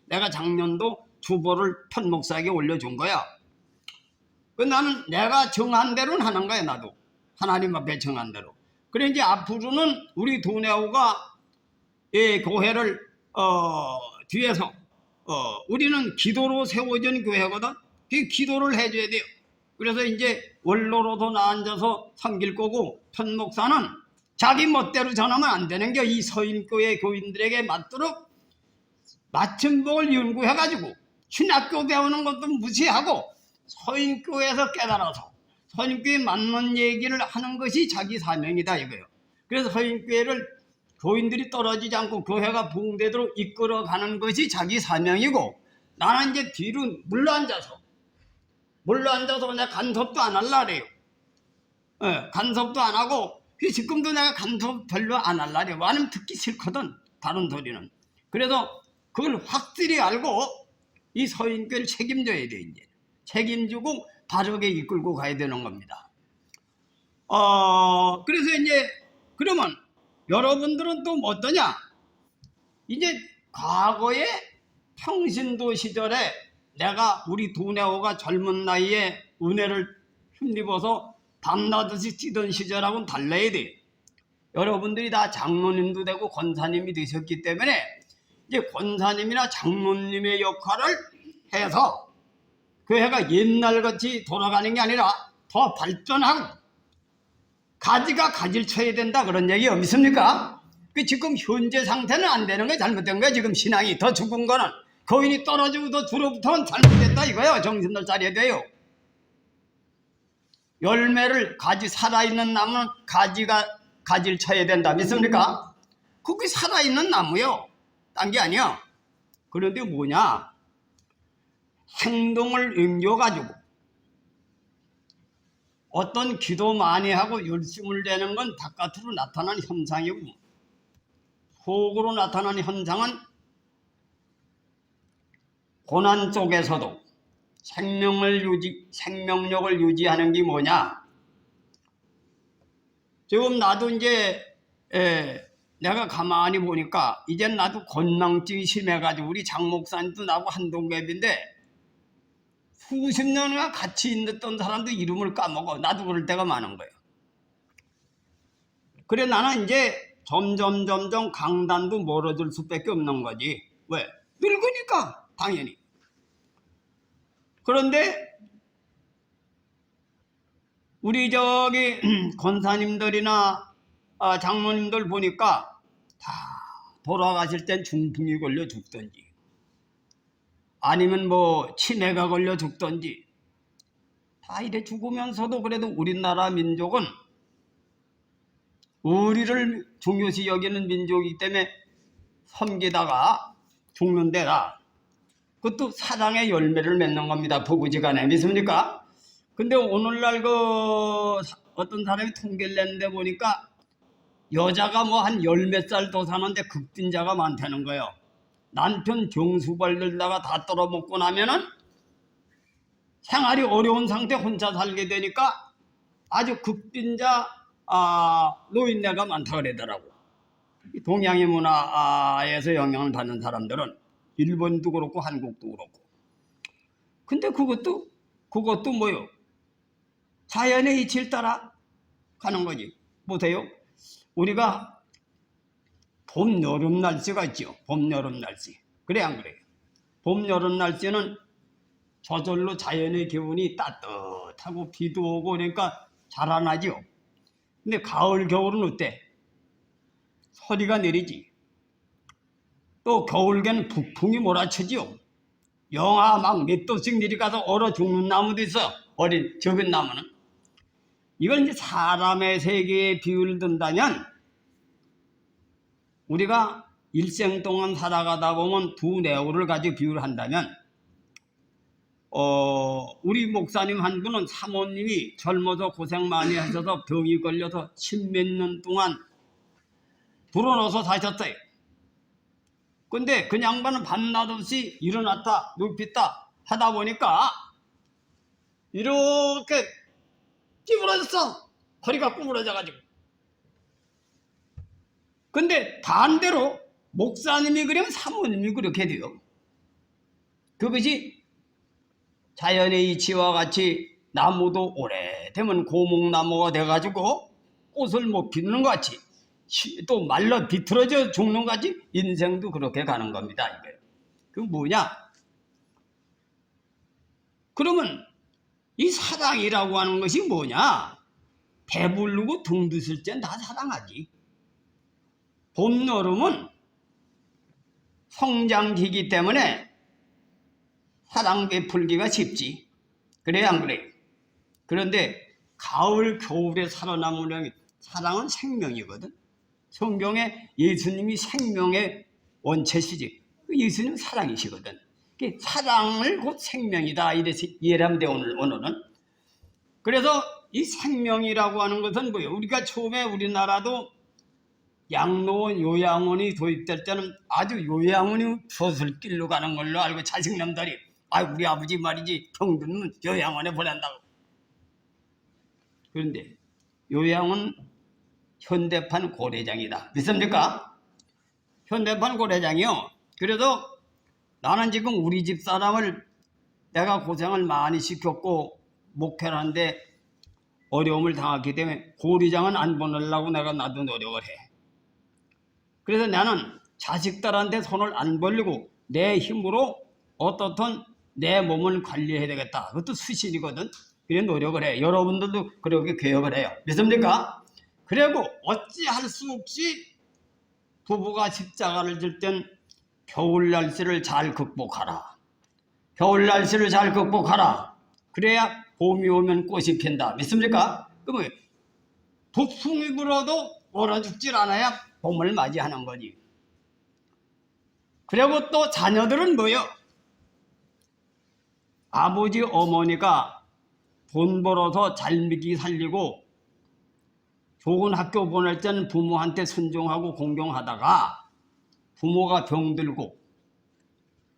내가 작년도 주보를 편목사에게 올려준 거야. 나는 내가 정한 대로는 하는 거야. 나도 하나님 앞에 정한 대로. 그래 이제 앞으로는 우리 도냐호가 이 교회를 뒤에서 우리는 기도로 세워진 교회거든. 그 기도를 해줘야 돼요. 그래서 이제 원로로도 나앉아서 섬길 거고, 천 목사는 자기 멋대로 전하면 안 되는 게 이 서인교회 교인들에게 맞도록 맞춤법을 연구해가지고 신학교 배우는 것도 무시하고 서인교회에서 깨달아서 서인교회에 맞는 얘기를 하는 것이 자기 사명이다 이거예요. 그래서 서인교회를 교인들이 떨어지지 않고 교회가 부흥되도록 이끌어가는 것이 자기 사명이고, 나는 이제 뒤로 물러앉아서 내가 간섭도 안 할라 그래요. 간섭도 안 하고, 지금도 내가 간섭 별로 안 할라 그래요. 아니면 듣기 싫거든, 다른 소리는. 그래서 그걸 확실히 알고 이 서인교회를 책임져야 돼. 이제 책임지고 바르게 이끌고 가야 되는 겁니다. 그래서 이제 그러면 여러분들은 또 어떠냐? 이제 과거에 평신도 시절에 내가 우리 두뇌호가 젊은 나이에 은혜를 힘입어서 밤낮없이 뛰던 시절하고는 달라야 돼. 여러분들이 다 장로님도 되고 권사님이 되셨기 때문에 이제 권사님이나 장로님의 역할을 해서 교회가 옛날같이 돌아가는 게 아니라 더 발전하고 가지가 가지를 쳐야 된다, 그런 얘기 없습니까? 지금 현재 상태는 안 되는 게 잘못된 거야. 지금 신앙이 더 죽은 거는 거인이 떨어지고 더 두려부터는 잘못됐다 이거예요. 정신을 차려야 돼요. 열매를 가지, 살아있는 나무는 가지가 가지를 쳐야 된다 믿습니까? 그게 살아있는 나무요, 딴 게 아니야. 그런데 뭐냐, 행동을 옮겨가지고 어떤 기도 많이 하고 열심을 내는 건 바깥으로 나타난 현상이고, 속으로 나타난 현상은 고난 속에서도 생명력을 유지하는 게 뭐냐. 지금 나도 이제 내가 가만히 보니까 이젠 나도 건망증이 심해가지고, 우리 장 목사님도 나하고 한 동갑인데 수십 년이나 같이 있던 사람도 이름을 까먹어. 나도 그럴 때가 많은 거예요. 그래 나는 이제 점점 강단도 멀어질 수밖에 없는 거지. 왜? 늙으니까 당연히. 그런데 우리 저기 권사님들이나 장로님들 보니까 다 돌아가실 땐 중풍이 걸려 죽던지, 아니면 뭐 치매가 걸려 죽던지 다 이래 죽으면서도 그래도 우리나라 민족은 우리를 중요시 여기는 민족이기 때문에 섬기다가 죽는 데다. 그것도 사랑의 열매를 맺는 겁니다. 부부지간에. 믿습니까? 근데 오늘날 어떤 사람이 통계를 냈는데 보니까 여자가 뭐 한 열 몇 살 더 사는데 극진자가 많다는 거예요. 남편 경수벌 들다가 다 떨어먹고 나면은 생활이 어려운 상태 혼자 살게 되니까 아주 극빈자 노인네가 많다 그러더라고. 동양의 문화에서 영향을 받는 사람들은 일본도 그렇고 한국도 그렇고. 근데 그것도 뭐요? 자연의 이치를 따라 가는 거지. 보세요. 우리가 봄, 여름 날씨가 있죠. 봄, 여름 날씨. 그래 안 그래요? 봄, 여름 날씨는 저절로 자연의 기운이 따뜻하고 비도 오고 그러니까 자라나죠. 근데 가을, 겨울은 어때? 서리가 내리지. 또 겨울에는 북풍이 몰아치죠. 영하 막 몇 도씩 내려가서 얼어 죽는 나무도 있어. 어린 적은 나무는. 이걸 이제 사람의 세계에 비유를 든다면, 우리가 일생 동안 살아가다 보면 두 내오를 가지고 비유를 한다면, 우리 목사님 한 분은 사모님이 젊어서 고생 많이 하셔서 병이 걸려서 10몇 년 동안 불어넣어서 사셨어요. 근데 그 양반은 밤낮 없이 일어났다 눕혔다 하다 보니까 이렇게 찌그러졌어. 허리가 구부러져가지고. 근데 반대로 목사님이 그러면 사모님이 그렇게 돼요. 그것이 자연의 이치와 같이 나무도 오래되면 고목나무가 돼가지고 꽃을 못 피우는 것 같이 또 말로 비틀어져 죽는 거지 인생도 그렇게 가는 겁니다. 이게. 그 뭐냐? 그러면 이 사랑이라고 하는 것이 뭐냐? 배부르고 등드실 땐 다 사랑하지. 봄, 여름은 성장기이기 때문에 사랑 베풀기가 쉽지. 그래 안 그래? 그런데 가을, 겨울에 살아남으려면 사랑은 생명이거든. 성경에 예수님이 생명의 원체시지. 예수님 사랑이시거든. 사랑을 곧 생명이다 이래서 이해를 하면 돼 오늘은. 그래서 이 생명이라고 하는 것은 뭐예요? 우리가 처음에 우리나라도 양로원, 요양원이 도입될 때는 아주 요양원이 젖을 길로 가는 걸로 알고 자식놈들이 우리 아버지 말이지 병들면 요양원에 보낸다고. 그런데 요양은 현대판 고래장이다. 믿습니까? 현대판 고래장이요. 그래서 나는 지금 우리 집 사람을 내가 고생을 많이 시켰고 목회를 하는데 어려움을 당했기 때문에 고리장은 안 보내려고 내가 나도 노력을 해. 그래서 나는 자식들한테 손을 안 벌리고 내 힘으로 어떻든 내 몸을 관리해야 되겠다. 그것도 수신이거든. 그래 노력을 해. 여러분들도 그렇게 개혁을 해요. 믿습니까? 그리고 어찌할 수 없이 부부가 십자가를 질 땐 겨울 날씨를 잘 극복하라. 겨울 날씨를 잘 극복하라. 그래야 봄이 오면 꽃이 핀다. 믿습니까? 그러면 북풍이 불어도 얼어 죽질 않아야 봄을 맞이하는 거지. 그리고 또 자녀들은 뭐요? 아버지 어머니가 돈 벌어서 잘 먹이 살리고 좋은 학교 보낼 때는 부모한테 순종하고 공경하다가 부모가 병들고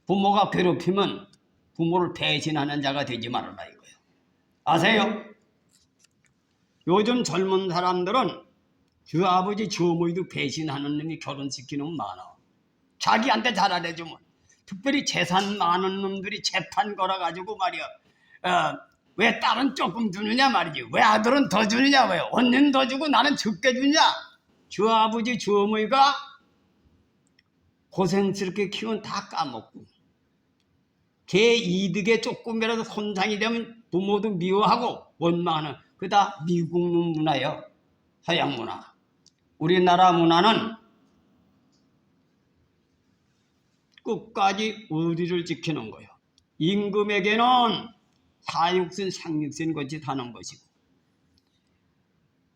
부모가 괴롭히면 부모를 배신하는 자가 되지 말아라 이거예요. 아세요? 요즘 젊은 사람들은 주 아버지 주 어머니도 배신하는 놈이 결혼시키는 놈 많아. 자기한테 잘하래주면 특별히 재산 많은 놈들이 재판 걸어가지고 말이야. 왜 딸은 조금 주느냐 말이지. 왜 아들은 더 주느냐. 왜 언니는 더 주고 나는 적게 주냐. 주 아버지 주 어머니가 고생스럽게 키운 다 까먹고 걔 이득에 조금이라도 손상이 되면 부모도 미워하고 원망하는 그다 미국 문화예요. 서양 문화. 우리나라 문화는 끝까지 의리를 지키는 거예요. 임금에게는 사육신, 상육신 같이 사는 것이고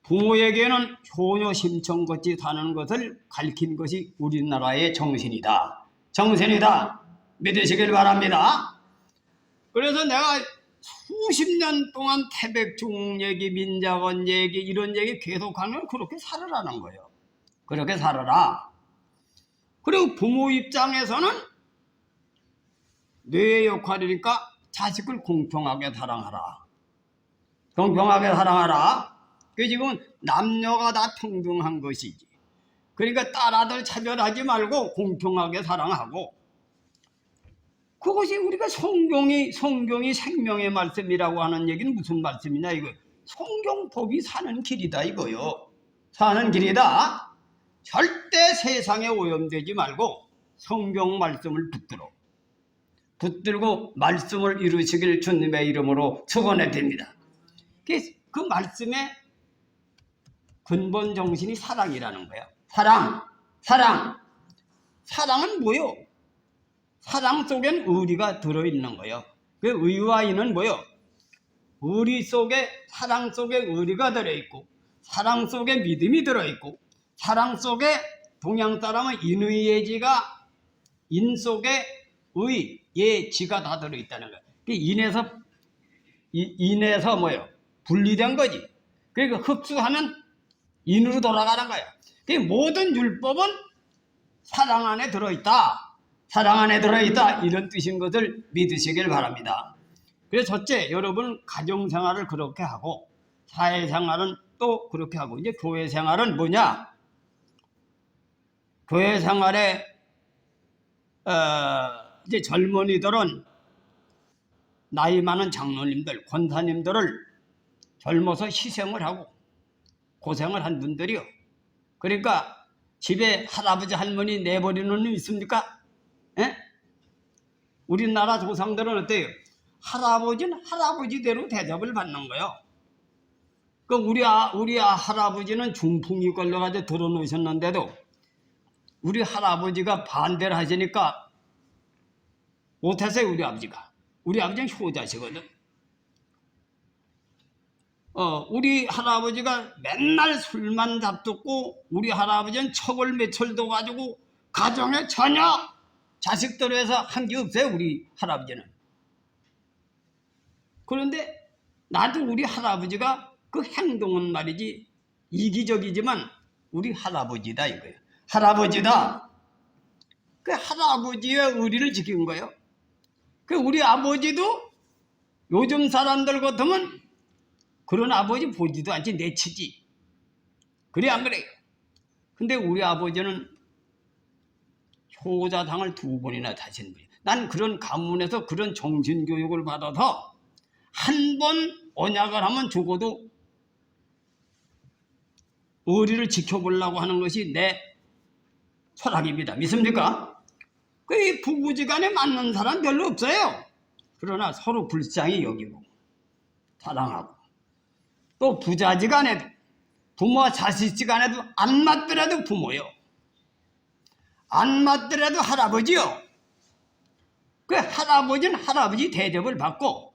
부모에게는 효녀 심청 같이 사는 것을 가르친 것이 우리나라의 정신이다. 정신이다. 믿으시길 바랍니다. 그래서 내가 수십 년 동안 태백중 얘기, 민자건 얘기 이런 얘기 계속하면 그렇게 살아라는 거예요. 그렇게 살아라. 그리고 부모 입장에서는 뇌의 역할이니까 자식을 공평하게 사랑하라. 공평하게 사랑하라. 그 지금 남녀가 다 평등한 것이지. 그러니까 딸 아들 차별하지 말고 공평하게 사랑하고 그것이 우리가 성경이 생명의 말씀이라고 하는 얘기는 무슨 말씀이냐 이거. 성경법이 사는 길이다 이거요. 사는 길이다. 절대 세상에 오염되지 말고 성경 말씀을 붙들고 말씀을 이루시길 주님의 이름으로 축원해 드립니다. 그 말씀의 근본 정신이 사랑이라는 거예요. 사랑은 뭐요? 사랑 속엔 의리가 들어있는 거예요. 그 의와 의는 뭐요? 의리 속에 사랑 속에 의리가 들어있고 사랑 속에 믿음이 들어있고 사랑 속에 동양 사람은 인의예지가 인 속에 의, 예지가 다 들어있다는 거예요. 인에서 뭐요? 분리된 거지. 그러니까 흡수하면 인으로 돌아가는 거예요. 모든 율법은 사랑 안에 들어있다. 사랑 안에 들어있다. 이런 뜻인 것을 믿으시길 바랍니다. 그래서 첫째, 여러분 가정생활을 그렇게 하고 사회생활은 또 그렇게 하고 이제 교회생활은 뭐냐? 교회생활에 이제 젊은이들은 나이 많은 장로님들, 권사님들을 젊어서 희생을 하고 고생을 한 분들이요. 그러니까 집에 할아버지 할머니 내버리는 놈 있습니까? 예? 우리나라 조상들은 어때요? 할아버지는 할아버지대로 대접을 받는 거예요. 그 우리 할아버지는 중풍이 걸려가지고 들어놓으셨는데도 우리 할아버지가 반대를 하시니까 못했어요. 우리 아버지가. 우리 아버지는 효자시거든. 우리 할아버지가 맨날 술만 잡듣고 우리 할아버지는 척을 매철도 가지고 가정에 전혀 자식들을 해서 한 게 없어요. 우리 할아버지는. 그런데 나도 우리 할아버지가 그 행동은 말이지 이기적이지만 우리 할아버지다 이거예요. 할아버지다. 그 할아버지의 의리를 지킨 거예요. 그 우리 아버지도 요즘 사람들 같으면 그런 아버지 보지도 않지 내치지. 그래 안 그래요? 근데 우리 아버지는 효자상을 2번이나 타신 분이에요. 난 그런 가문에서 그런 정신교육을 받아서 한 번 언약을 하면 죽어도 의리를 지켜보려고 하는 것이 내 철학입니다. 믿습니까? 그 부부지간에 맞는 사람 별로 없어요. 그러나 서로 불쌍히 여기고 사랑하고 또 부자지간에도 부모와 자식지간에도 안 맞더라도 부모요. 안 맞더라도 할아버지요. 그 할아버지는 할아버지 대접을 받고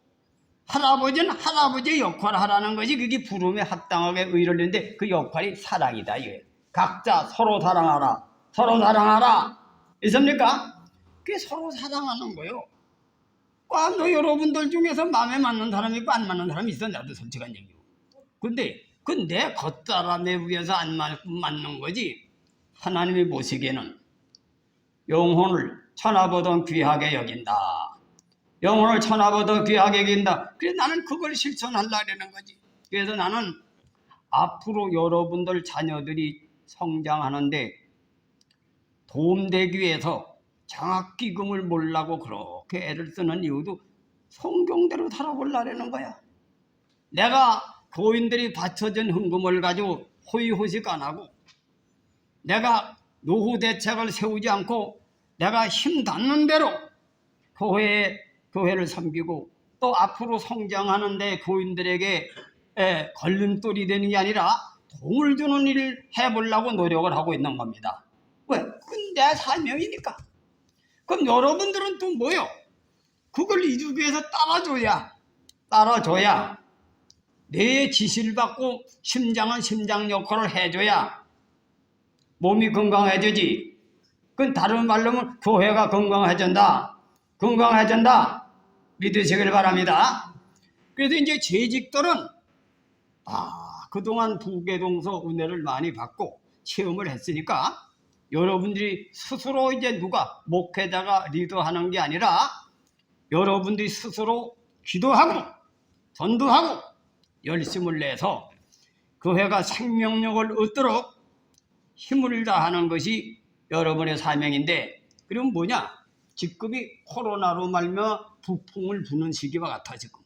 할아버지는 할아버지의 역할을 하라는 것이 그게 부름에 합당하게 의를 내는데 그 역할이 사랑이다 이거예요. 각자 서로 사랑하라. 서로 사랑하라. 있습니까? 그게 서로 사랑하는 거예요. 너 여러분들 중에서 마음에 맞는 사람이 있고 안 맞는 사람이 있어. 나도 솔직한 얘기고. 근데 그 내 겉사람에 위해서 안 맞는 거지. 하나님이 보시기에는 영혼을 천하보다 귀하게 여긴다. 영혼을 천하보다 귀하게 여긴다. 그래서 나는 그걸 실천하려는 거지. 그래서 나는 앞으로 여러분들 자녀들이 성장하는데 도움되기 위해서 장학기금을 몰라고 그렇게 애를 쓰는 이유도 성경대로 살아보려는 거야. 내가 교인들이 바쳐준 헌금을 가지고 호의호식 안 하고 내가 노후 대책을 세우지 않고 내가 힘 닿는 대로 교회를 섬기고 또 앞으로 성장하는데 교인들에게 걸림돌이 되는 게 아니라 도움을 주는 일을 해보려고 노력을 하고 있는 겁니다. 왜? 그건 내 사명이니까. 그럼 여러분들은 또 뭐요? 그걸 이루기 위해서 따라줘야 내 지시를 받고 심장은 심장 역할을 해줘야 몸이 건강해지지. 그건 다른 말로 하면 교회가 건강해진다. 믿으시길 바랍니다. 그래서 이제 재직들은 그동안 부계동서 은혜를 많이 받고 체험을 했으니까 여러분들이 스스로 이제 누가 목회자가 리더하는 게 아니라 여러분들이 스스로 기도하고 전도하고 열심을 내서 교회가 생명력을 얻도록 힘을 다하는 것이 여러분의 사명인데 그럼 뭐냐? 지금이 코로나로 말며 부풍을 부는 시기와 같아 지금.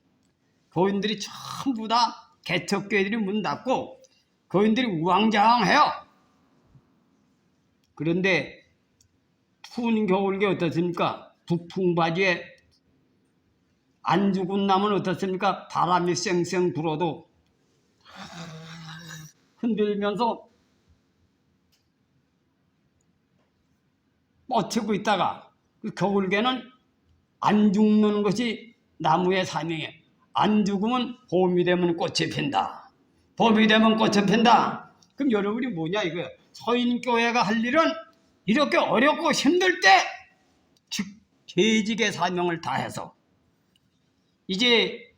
교인들이 전부 다 개척교회들이 문 닫고 교인들이 우왕좌왕해요. 그런데 추운 겨울에 어떻습니까? 부풍바지에 안 죽은 나무는 어떻습니까? 바람이 쌩쌩 불어도 흔들면서 뻗치고 있다가 그 겨울개는 안 죽는 것이 나무의 사명이에요. 안 죽으면 봄이 되면 꽃이 핀다. 봄이 되면 꽃이 핀다. 그럼 여러분이 뭐냐 이거예요. 서인교회가 할 일은 이렇게 어렵고 힘들 때 재직의 사명을 다해서 이제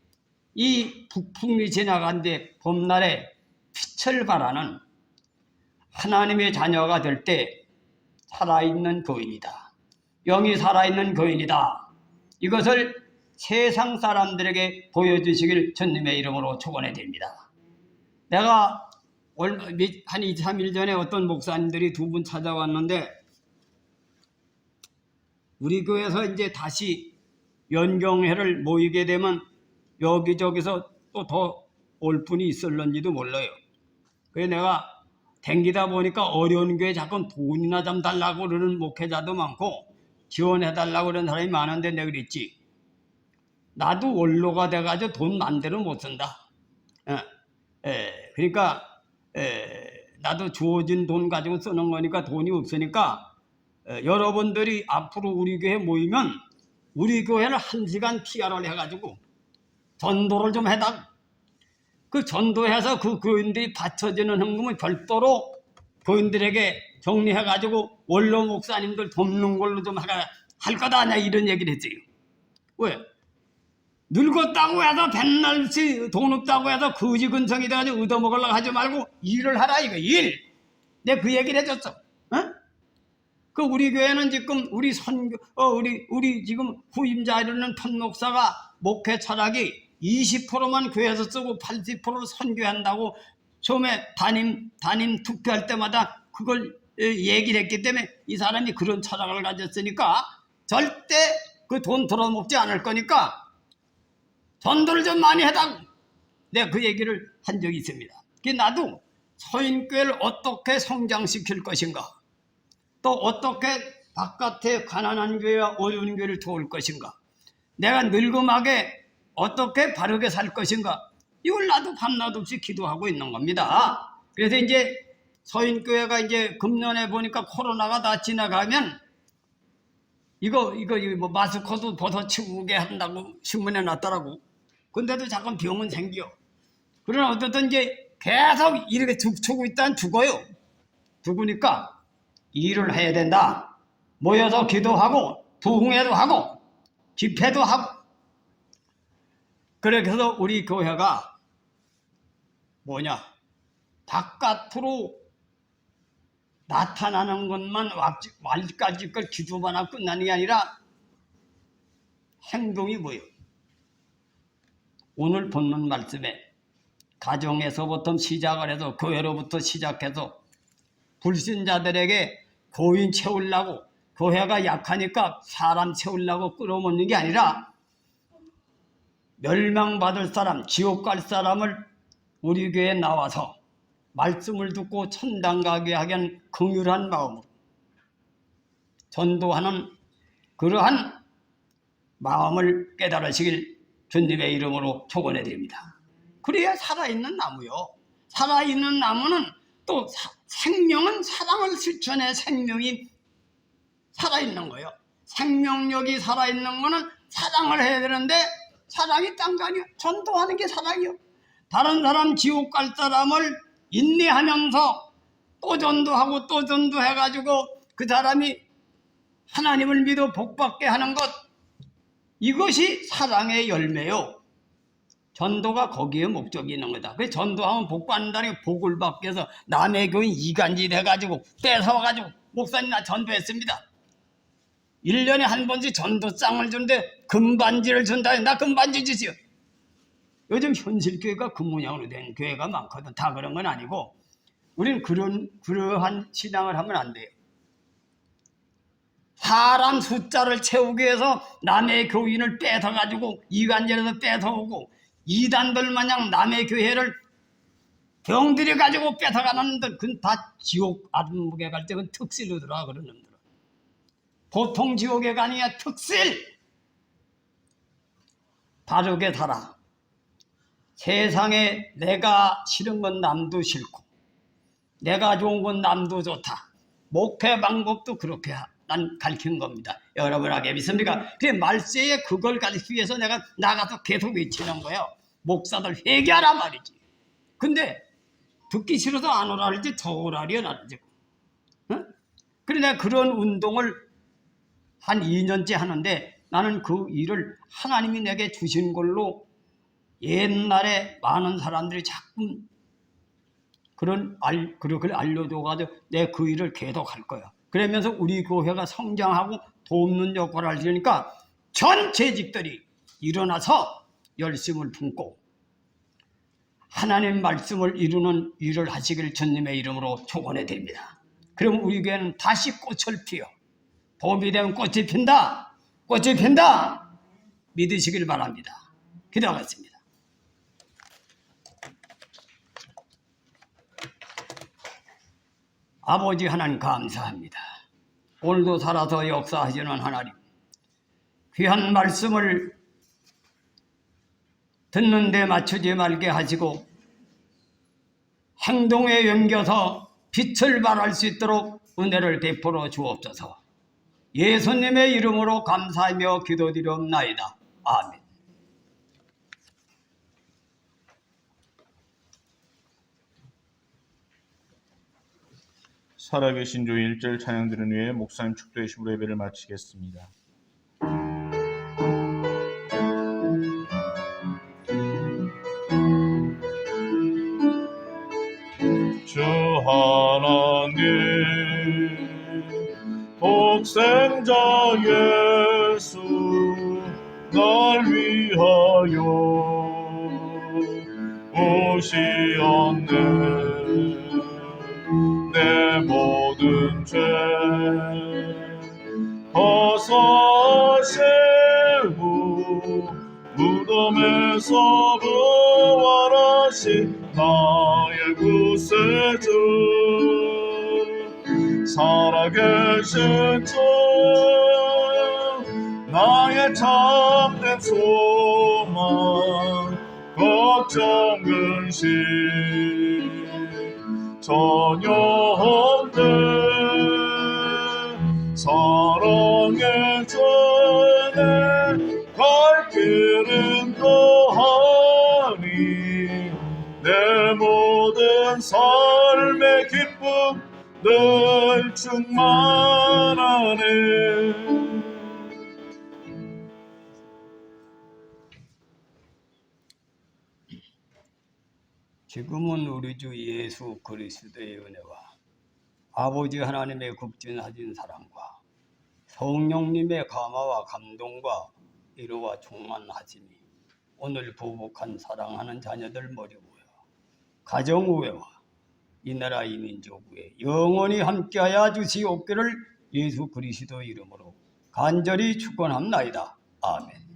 이 북풍이 지나간 뒤 봄날에 빛을 발하는 하나님의 자녀가 될 때 살아있는 교인이다. 영이 살아있는 교인이다. 이것을 세상 사람들에게 보여주시길 주님의 이름으로 축원해 드립니다. 내가 한 2, 3일 전에 어떤 목사님들이 2분 찾아왔는데 우리 교회에서 이제 다시 연경회를 모이게 되면 여기저기서 또 더 올 분이 있을런지도 몰라요. 그래서 내가 댕기다 보니까 어려운 교회 자꾸 돈이나 좀 달라고 그러는 목회자도 많고 지원해달라고 그러는 사람이 많은데 내가 그랬지. 나도 원로가 돼가지고 돈 맘대로 못 쓴다. 그러니까 나도 주어진 돈 가지고 쓰는 거니까 돈이 없으니까 여러분들이 앞으로 우리 교회 모이면 우리 교회를 1시간 PR을 해가지고 전도를 좀 해달. 그 전도해서 그 교인들이 바쳐지는 헌금은 별도로 교인들에게 정리해가지고 원로 목사님들 돕는 걸로 좀 할 거다. 나 이런 얘기를 했어요. 왜? 늙었다고 해서 백날씩 돈 없다고 해서 거지근성이 돼가지고 얻어먹으려고 하지 말고 일을 하라 이거. 일. 내가 그 얘기를 해줬어. 그 우리 교회는 지금 우리 선교 우리 지금 후임자이라는 턴 목사가 목회 철학이 20%만 교회에서 쓰고 80%를 선교한다고 처음에 담임 투표할 때마다 그걸 얘기를 했기 때문에 이 사람이 그런 철학을 가졌으니까 절대 그 돈 들어먹지 않을 거니까 전도를 좀 많이 해달라고 내가 그 얘기를 한 적이 있습니다. 나도 서인교회를 어떻게 성장시킬 것인가, 또 어떻게 바깥에 가난한 교회와 어려운 교회를 도울 것인가, 내가 늙음하게 어떻게 바르게 살 것인가, 이걸 나도 밤낮 없이 기도하고 있는 겁니다. 그래서 이제 서인교회가 이제 금년에 보니까 코로나가 다 지나가면 이거 뭐 마스크도 벗어치우게 한다고 신문에 났더라고. 근데도 잠깐 병은 생겨. 그러나 어쨌든 이제 계속 이렇게 죽고 있다는 죽어요. 죽으니까 일을 해야 된다. 모여서 기도하고 부흥회도 하고 집회도 하고. 그래서 우리 교회가 바깥으로 나타나는 것만 말까지 걸 기도만 하고 끝나는 게 아니라 행동이 뭐예요? 오늘 본문 말씀에 가정에서부터 시작을 해서 교회로부터 시작해서 불신자들에게 교인 채우려고, 교회가 약하니까 사람 채우려고 끌어모는 게 아니라 멸망받을 사람, 지옥 갈 사람을 우리 교회에 나와서 말씀을 듣고 천당 가게 하기엔 긍휼한 마음으로 전도하는 그러한 마음을 깨달으시길 주님의 이름으로 축원해 드립니다. 그래야 살아있는 나무요. 살아있는 나무는 또 생명은 사랑을 실천해 생명이 살아있는 거예요. 생명력이 살아있는 거는 사랑을 해야 되는데 사랑이 딴 거 아니에요. 전도하는 게 사랑이요. 다른 사람 지옥 갈 사람을 인내하면서 또 전도하고 또 전도해가지고 그 사람이 하나님을 믿어 복받게 하는 것, 이것이 사랑의 열매요. 전도가 거기에 목적이 있는 거다. 그래서 전도하면 복받는다는 게 복을 받기 위해서 남의 교인 이간질 해가지고 뺏어와가지고 목사님 나 전도했습니다. 1년에 한 번씩 전도장을 주는데 금반지를 준다. 나 금반지 주시오. 요즘 현실교회가 그 모양으로 된 교회가 많거든. 다 그런 건 아니고 우리는 그러한 신앙을 하면 안 돼요. 사람 숫자를 채우기 위해서 남의 교인을 뺏어가지고 이간질에서 뺏어오고 이단들 마냥 남의 교회를 병들여가지고 뺏어가는 놈들, 그건 다 지옥 아름목에 갈 때 그건 특실로 들어가. 그런 놈들은 보통 지옥에 가니야 특실. 바르게 살아. 세상에 내가 싫은 건 남도 싫고 내가 좋은 건 남도 좋다. 목회 방법도 그렇게 난 가르친 겁니다. 여러분에게 믿습니까? 그 말세에 그걸 가르치기 위해서 내가 나가서 계속 외치는 거예요. 목사들 회개하라 말이지. 근데 듣기 싫어서 안 오라 할지 더 오라 하려 나지. 그래 내가 그런 운동을 한 2년째 하는데 나는 그 일을 하나님이 내게 주신 걸로 옛날에 많은 사람들이 자꾸 그걸 알려줘가지고 내 그 일을 계속 할 거야. 그러면서 우리 교회가 성장하고 돕는 역할을 하려니까 전 재직들이 일어나서 열심을 품고 하나님 말씀을 이루는 일을 하시길 주님의 이름으로 축원해 드립니다. 그럼 우리 교회는 다시 꽃을 피워. 봄이 되면 꽃이 핀다. 꽃이 핀다. 믿으시길 바랍니다. 기도하겠습니다. 아버지 하나님 감사합니다. 오늘도 살아서 역사하시는 하나님, 귀한 말씀을 듣는 데 맞추지 말게 하시고 행동에 옮겨서 빛을 발할 수 있도록 은혜를 베풀어 주옵소서. 예수님의 이름으로 감사하며 기도드리옵나이다. 아멘. 살아계신 주 1절 찬양 드린 후에 목사님 축도의 예배를 마치겠습니다. 주 하나님 독생자 예수 날 위하여 오시었네. 내 모든 죄 벗어세우 무덤에서 부활하신 나의 구세주 살아계신 주 나의 참된 소망 걱정 근심 전혀 없네. 사랑의 전에 갈 길은 더하니 내 모든 삶의 기쁨 늘 충만하네. 지금은 우리 주 예수 그리스도의 은혜와 아버지 하나님의 극진하신 사랑과 성령님의 감화와 감동과 위로와 충만하심이 오늘 부복한 사랑하는 자녀들 머리 위에 가정 위에와 이 나라 이 민족 위에 영원히 함께하여 주시옵기를 예수 그리스도 이름으로 간절히 축원합나이다. 아멘.